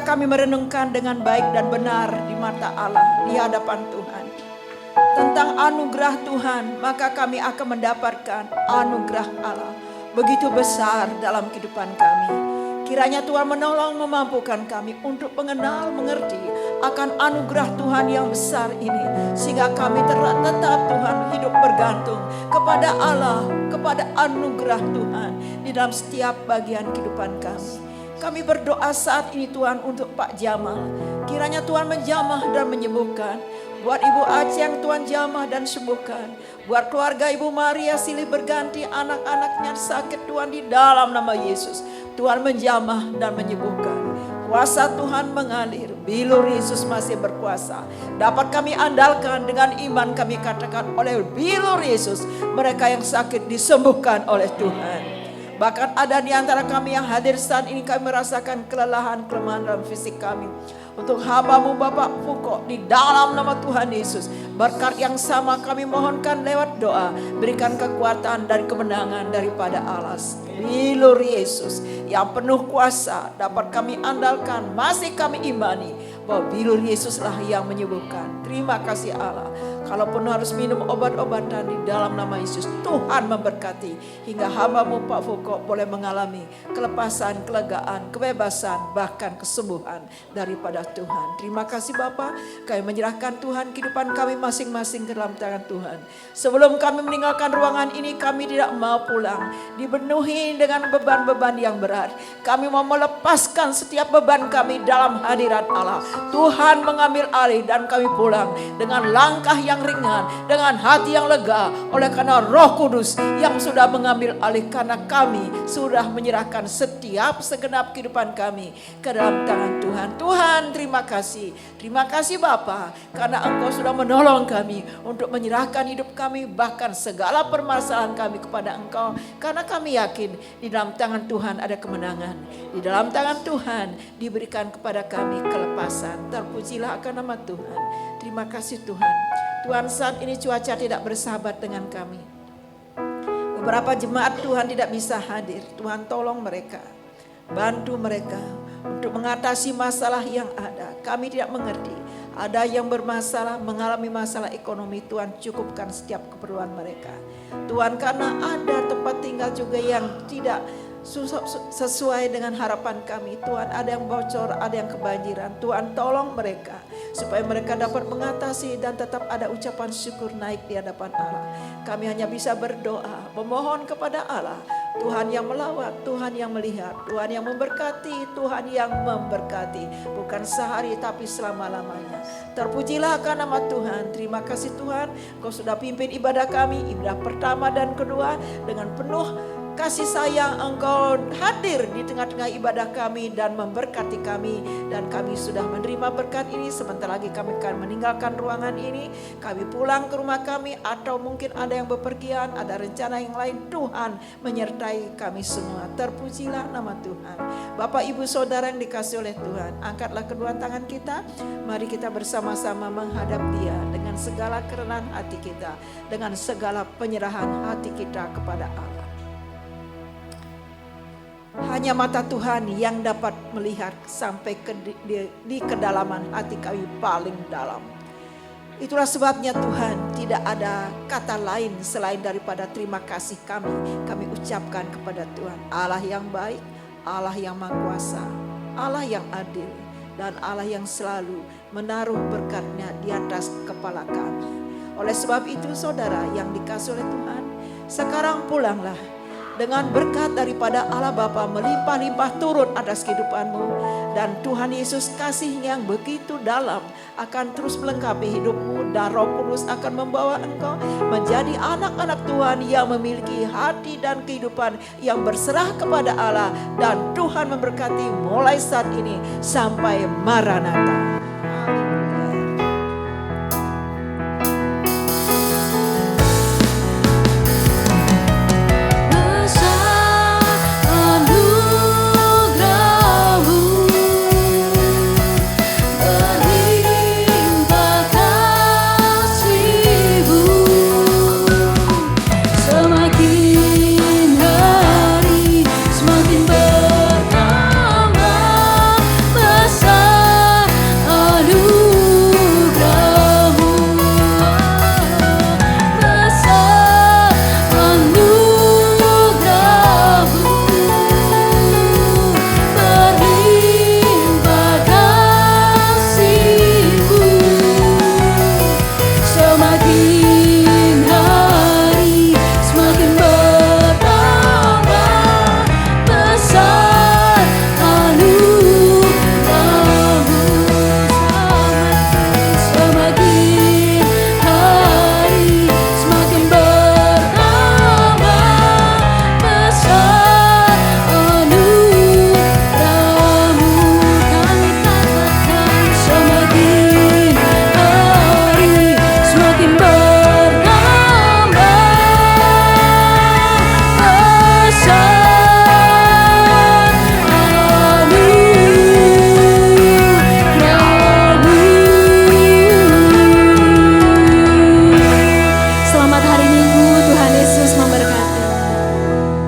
Speaker 2: Kami merenungkan dengan baik dan benar di mata Allah, di hadapan Tuhan, tentang anugerah Tuhan, maka kami akan mendapatkan anugerah Allah begitu besar dalam kehidupan kami. Kiranya Tuhan menolong memampukan kami untuk mengenal, mengerti akan anugerah Tuhan yang besar ini, sehingga kami tetap Tuhan hidup bergantung kepada Allah, kepada anugerah Tuhan di dalam setiap bagian kehidupan kami. Kami berdoa saat ini Tuhan untuk Pak Jamal. Kiranya Tuhan menjamah dan menyembuhkan. Buat Ibu Aceh yang Tuhan jamah dan sembuhkan. Buat keluarga Ibu Maria silih berganti, anak-anaknya sakit Tuhan di dalam nama Yesus. Tuhan menjamah dan menyembuhkan. Kuasa Tuhan mengalir. Bilur Yesus masih berkuasa. Dapat kami andalkan dengan iman, kami katakan oleh bilur Yesus, mereka yang sakit disembuhkan oleh Tuhan. Bahkan ada di antara kami yang hadir saat ini, kami merasakan kelelahan, kelemahan dalam fisik kami. Untuk hamba-Mu Bapak Fuko, di dalam nama Tuhan Yesus, berkat yang sama kami mohonkan lewat doa. Berikan kekuatan dan kemenangan daripada Allah. Bilur Yesus yang penuh kuasa dapat kami andalkan, masih kami imani bahwa bilur Yesuslah yang menyembuhkan. Terima kasih Allah. Kalaupun harus minum obat-obatan, di dalam nama Yesus Tuhan memberkati hingga hamba-Mu Pak Fuko boleh mengalami kelepasan, kelegaan, kebebasan, bahkan kesembuhan daripada Tuhan. Terima kasih Bapa, kami menyerahkan Tuhan kehidupan kami masing-masing ke dalam tangan Tuhan. Sebelum kami meninggalkan ruangan ini, kami tidak mau pulang dipenuhi dengan beban-beban yang berat. Kami mau melepaskan setiap beban kami dalam hadirat Allah. Tuhan mengambil alih dan kami pulang dengan langkah yang yang ringan, dengan hati yang lega, oleh karena Roh Kudus yang sudah mengambil alih, karena kami sudah menyerahkan setiap segenap kehidupan kami ke dalam tangan Tuhan. Tuhan, terima kasih. Terima kasih Bapa, karena Engkau sudah menolong kami untuk menyerahkan hidup kami, bahkan segala permasalahan kami kepada Engkau. Karena kami yakin di dalam tangan Tuhan ada kemenangan. Di dalam tangan Tuhan diberikan kepada kami kelepasan. Terpujilah akan nama Tuhan. Terima kasih Tuhan. Tuhan, saat ini cuaca tidak bersahabat dengan kami. Beberapa jemaat Tuhan tidak bisa hadir. Tuhan, tolong mereka. Bantu mereka untuk mengatasi masalah yang ada. Kami tidak mengerti. Ada yang bermasalah, mengalami masalah ekonomi. Tuhan, cukupkan setiap keperluan mereka. Tuhan, karena ada tempat tinggal juga yang tidak sesuai dengan harapan kami. Tuhan, ada yang bocor, ada yang kebanjiran. Tuhan, tolong mereka supaya mereka dapat mengatasi dan tetap ada ucapan syukur naik di hadapan Allah. Kami hanya bisa berdoa, memohon kepada Allah. Tuhan yang melawat, Tuhan yang melihat, Tuhan yang memberkati, Tuhan yang memberkati. Bukan sehari tapi selama-lamanya. Terpujilah akan nama Tuhan. Terima kasih Tuhan, Kau sudah pimpin ibadah kami, ibadah pertama dan kedua dengan penuh kasih sayang. Engkau hadir di tengah-tengah ibadah kami dan memberkati kami. Dan kami sudah menerima berkat ini. Sebentar lagi kami akan meninggalkan ruangan ini. Kami pulang ke rumah kami, atau mungkin ada yang bepergian, ada rencana yang lain. Tuhan menyertai kami semua. Terpujilah nama Tuhan. Bapak Ibu Saudara yang dikasih oleh Tuhan, angkatlah kedua tangan kita. Mari kita bersama-sama menghadap Dia dengan segala kerendahan hati kita, dengan segala penyerahan hati kita kepada Allah. Hanya mata Tuhan yang dapat melihat sampai di kedalaman hati kami paling dalam. Itulah sebabnya Tuhan, tidak ada kata lain selain daripada terima kasih kami ucapkan kepada Tuhan. Allah yang baik, Allah yang maha kuasa, Allah yang adil, dan Allah yang selalu menaruh berkat-Nya di atas kepala kami. Oleh sebab itu saudara yang dikasihi oleh Tuhan, sekarang pulanglah dengan berkat daripada Allah Bapa melimpah-limpah turun atas kehidupanmu. Dan Tuhan Yesus kasih-Nya yang begitu dalam akan terus melengkapi hidupmu. Dan Roh Kudus akan membawa engkau menjadi anak-anak Tuhan yang memiliki hati dan kehidupan yang berserah kepada Allah. Dan Tuhan memberkati mulai saat ini sampai Maranatha.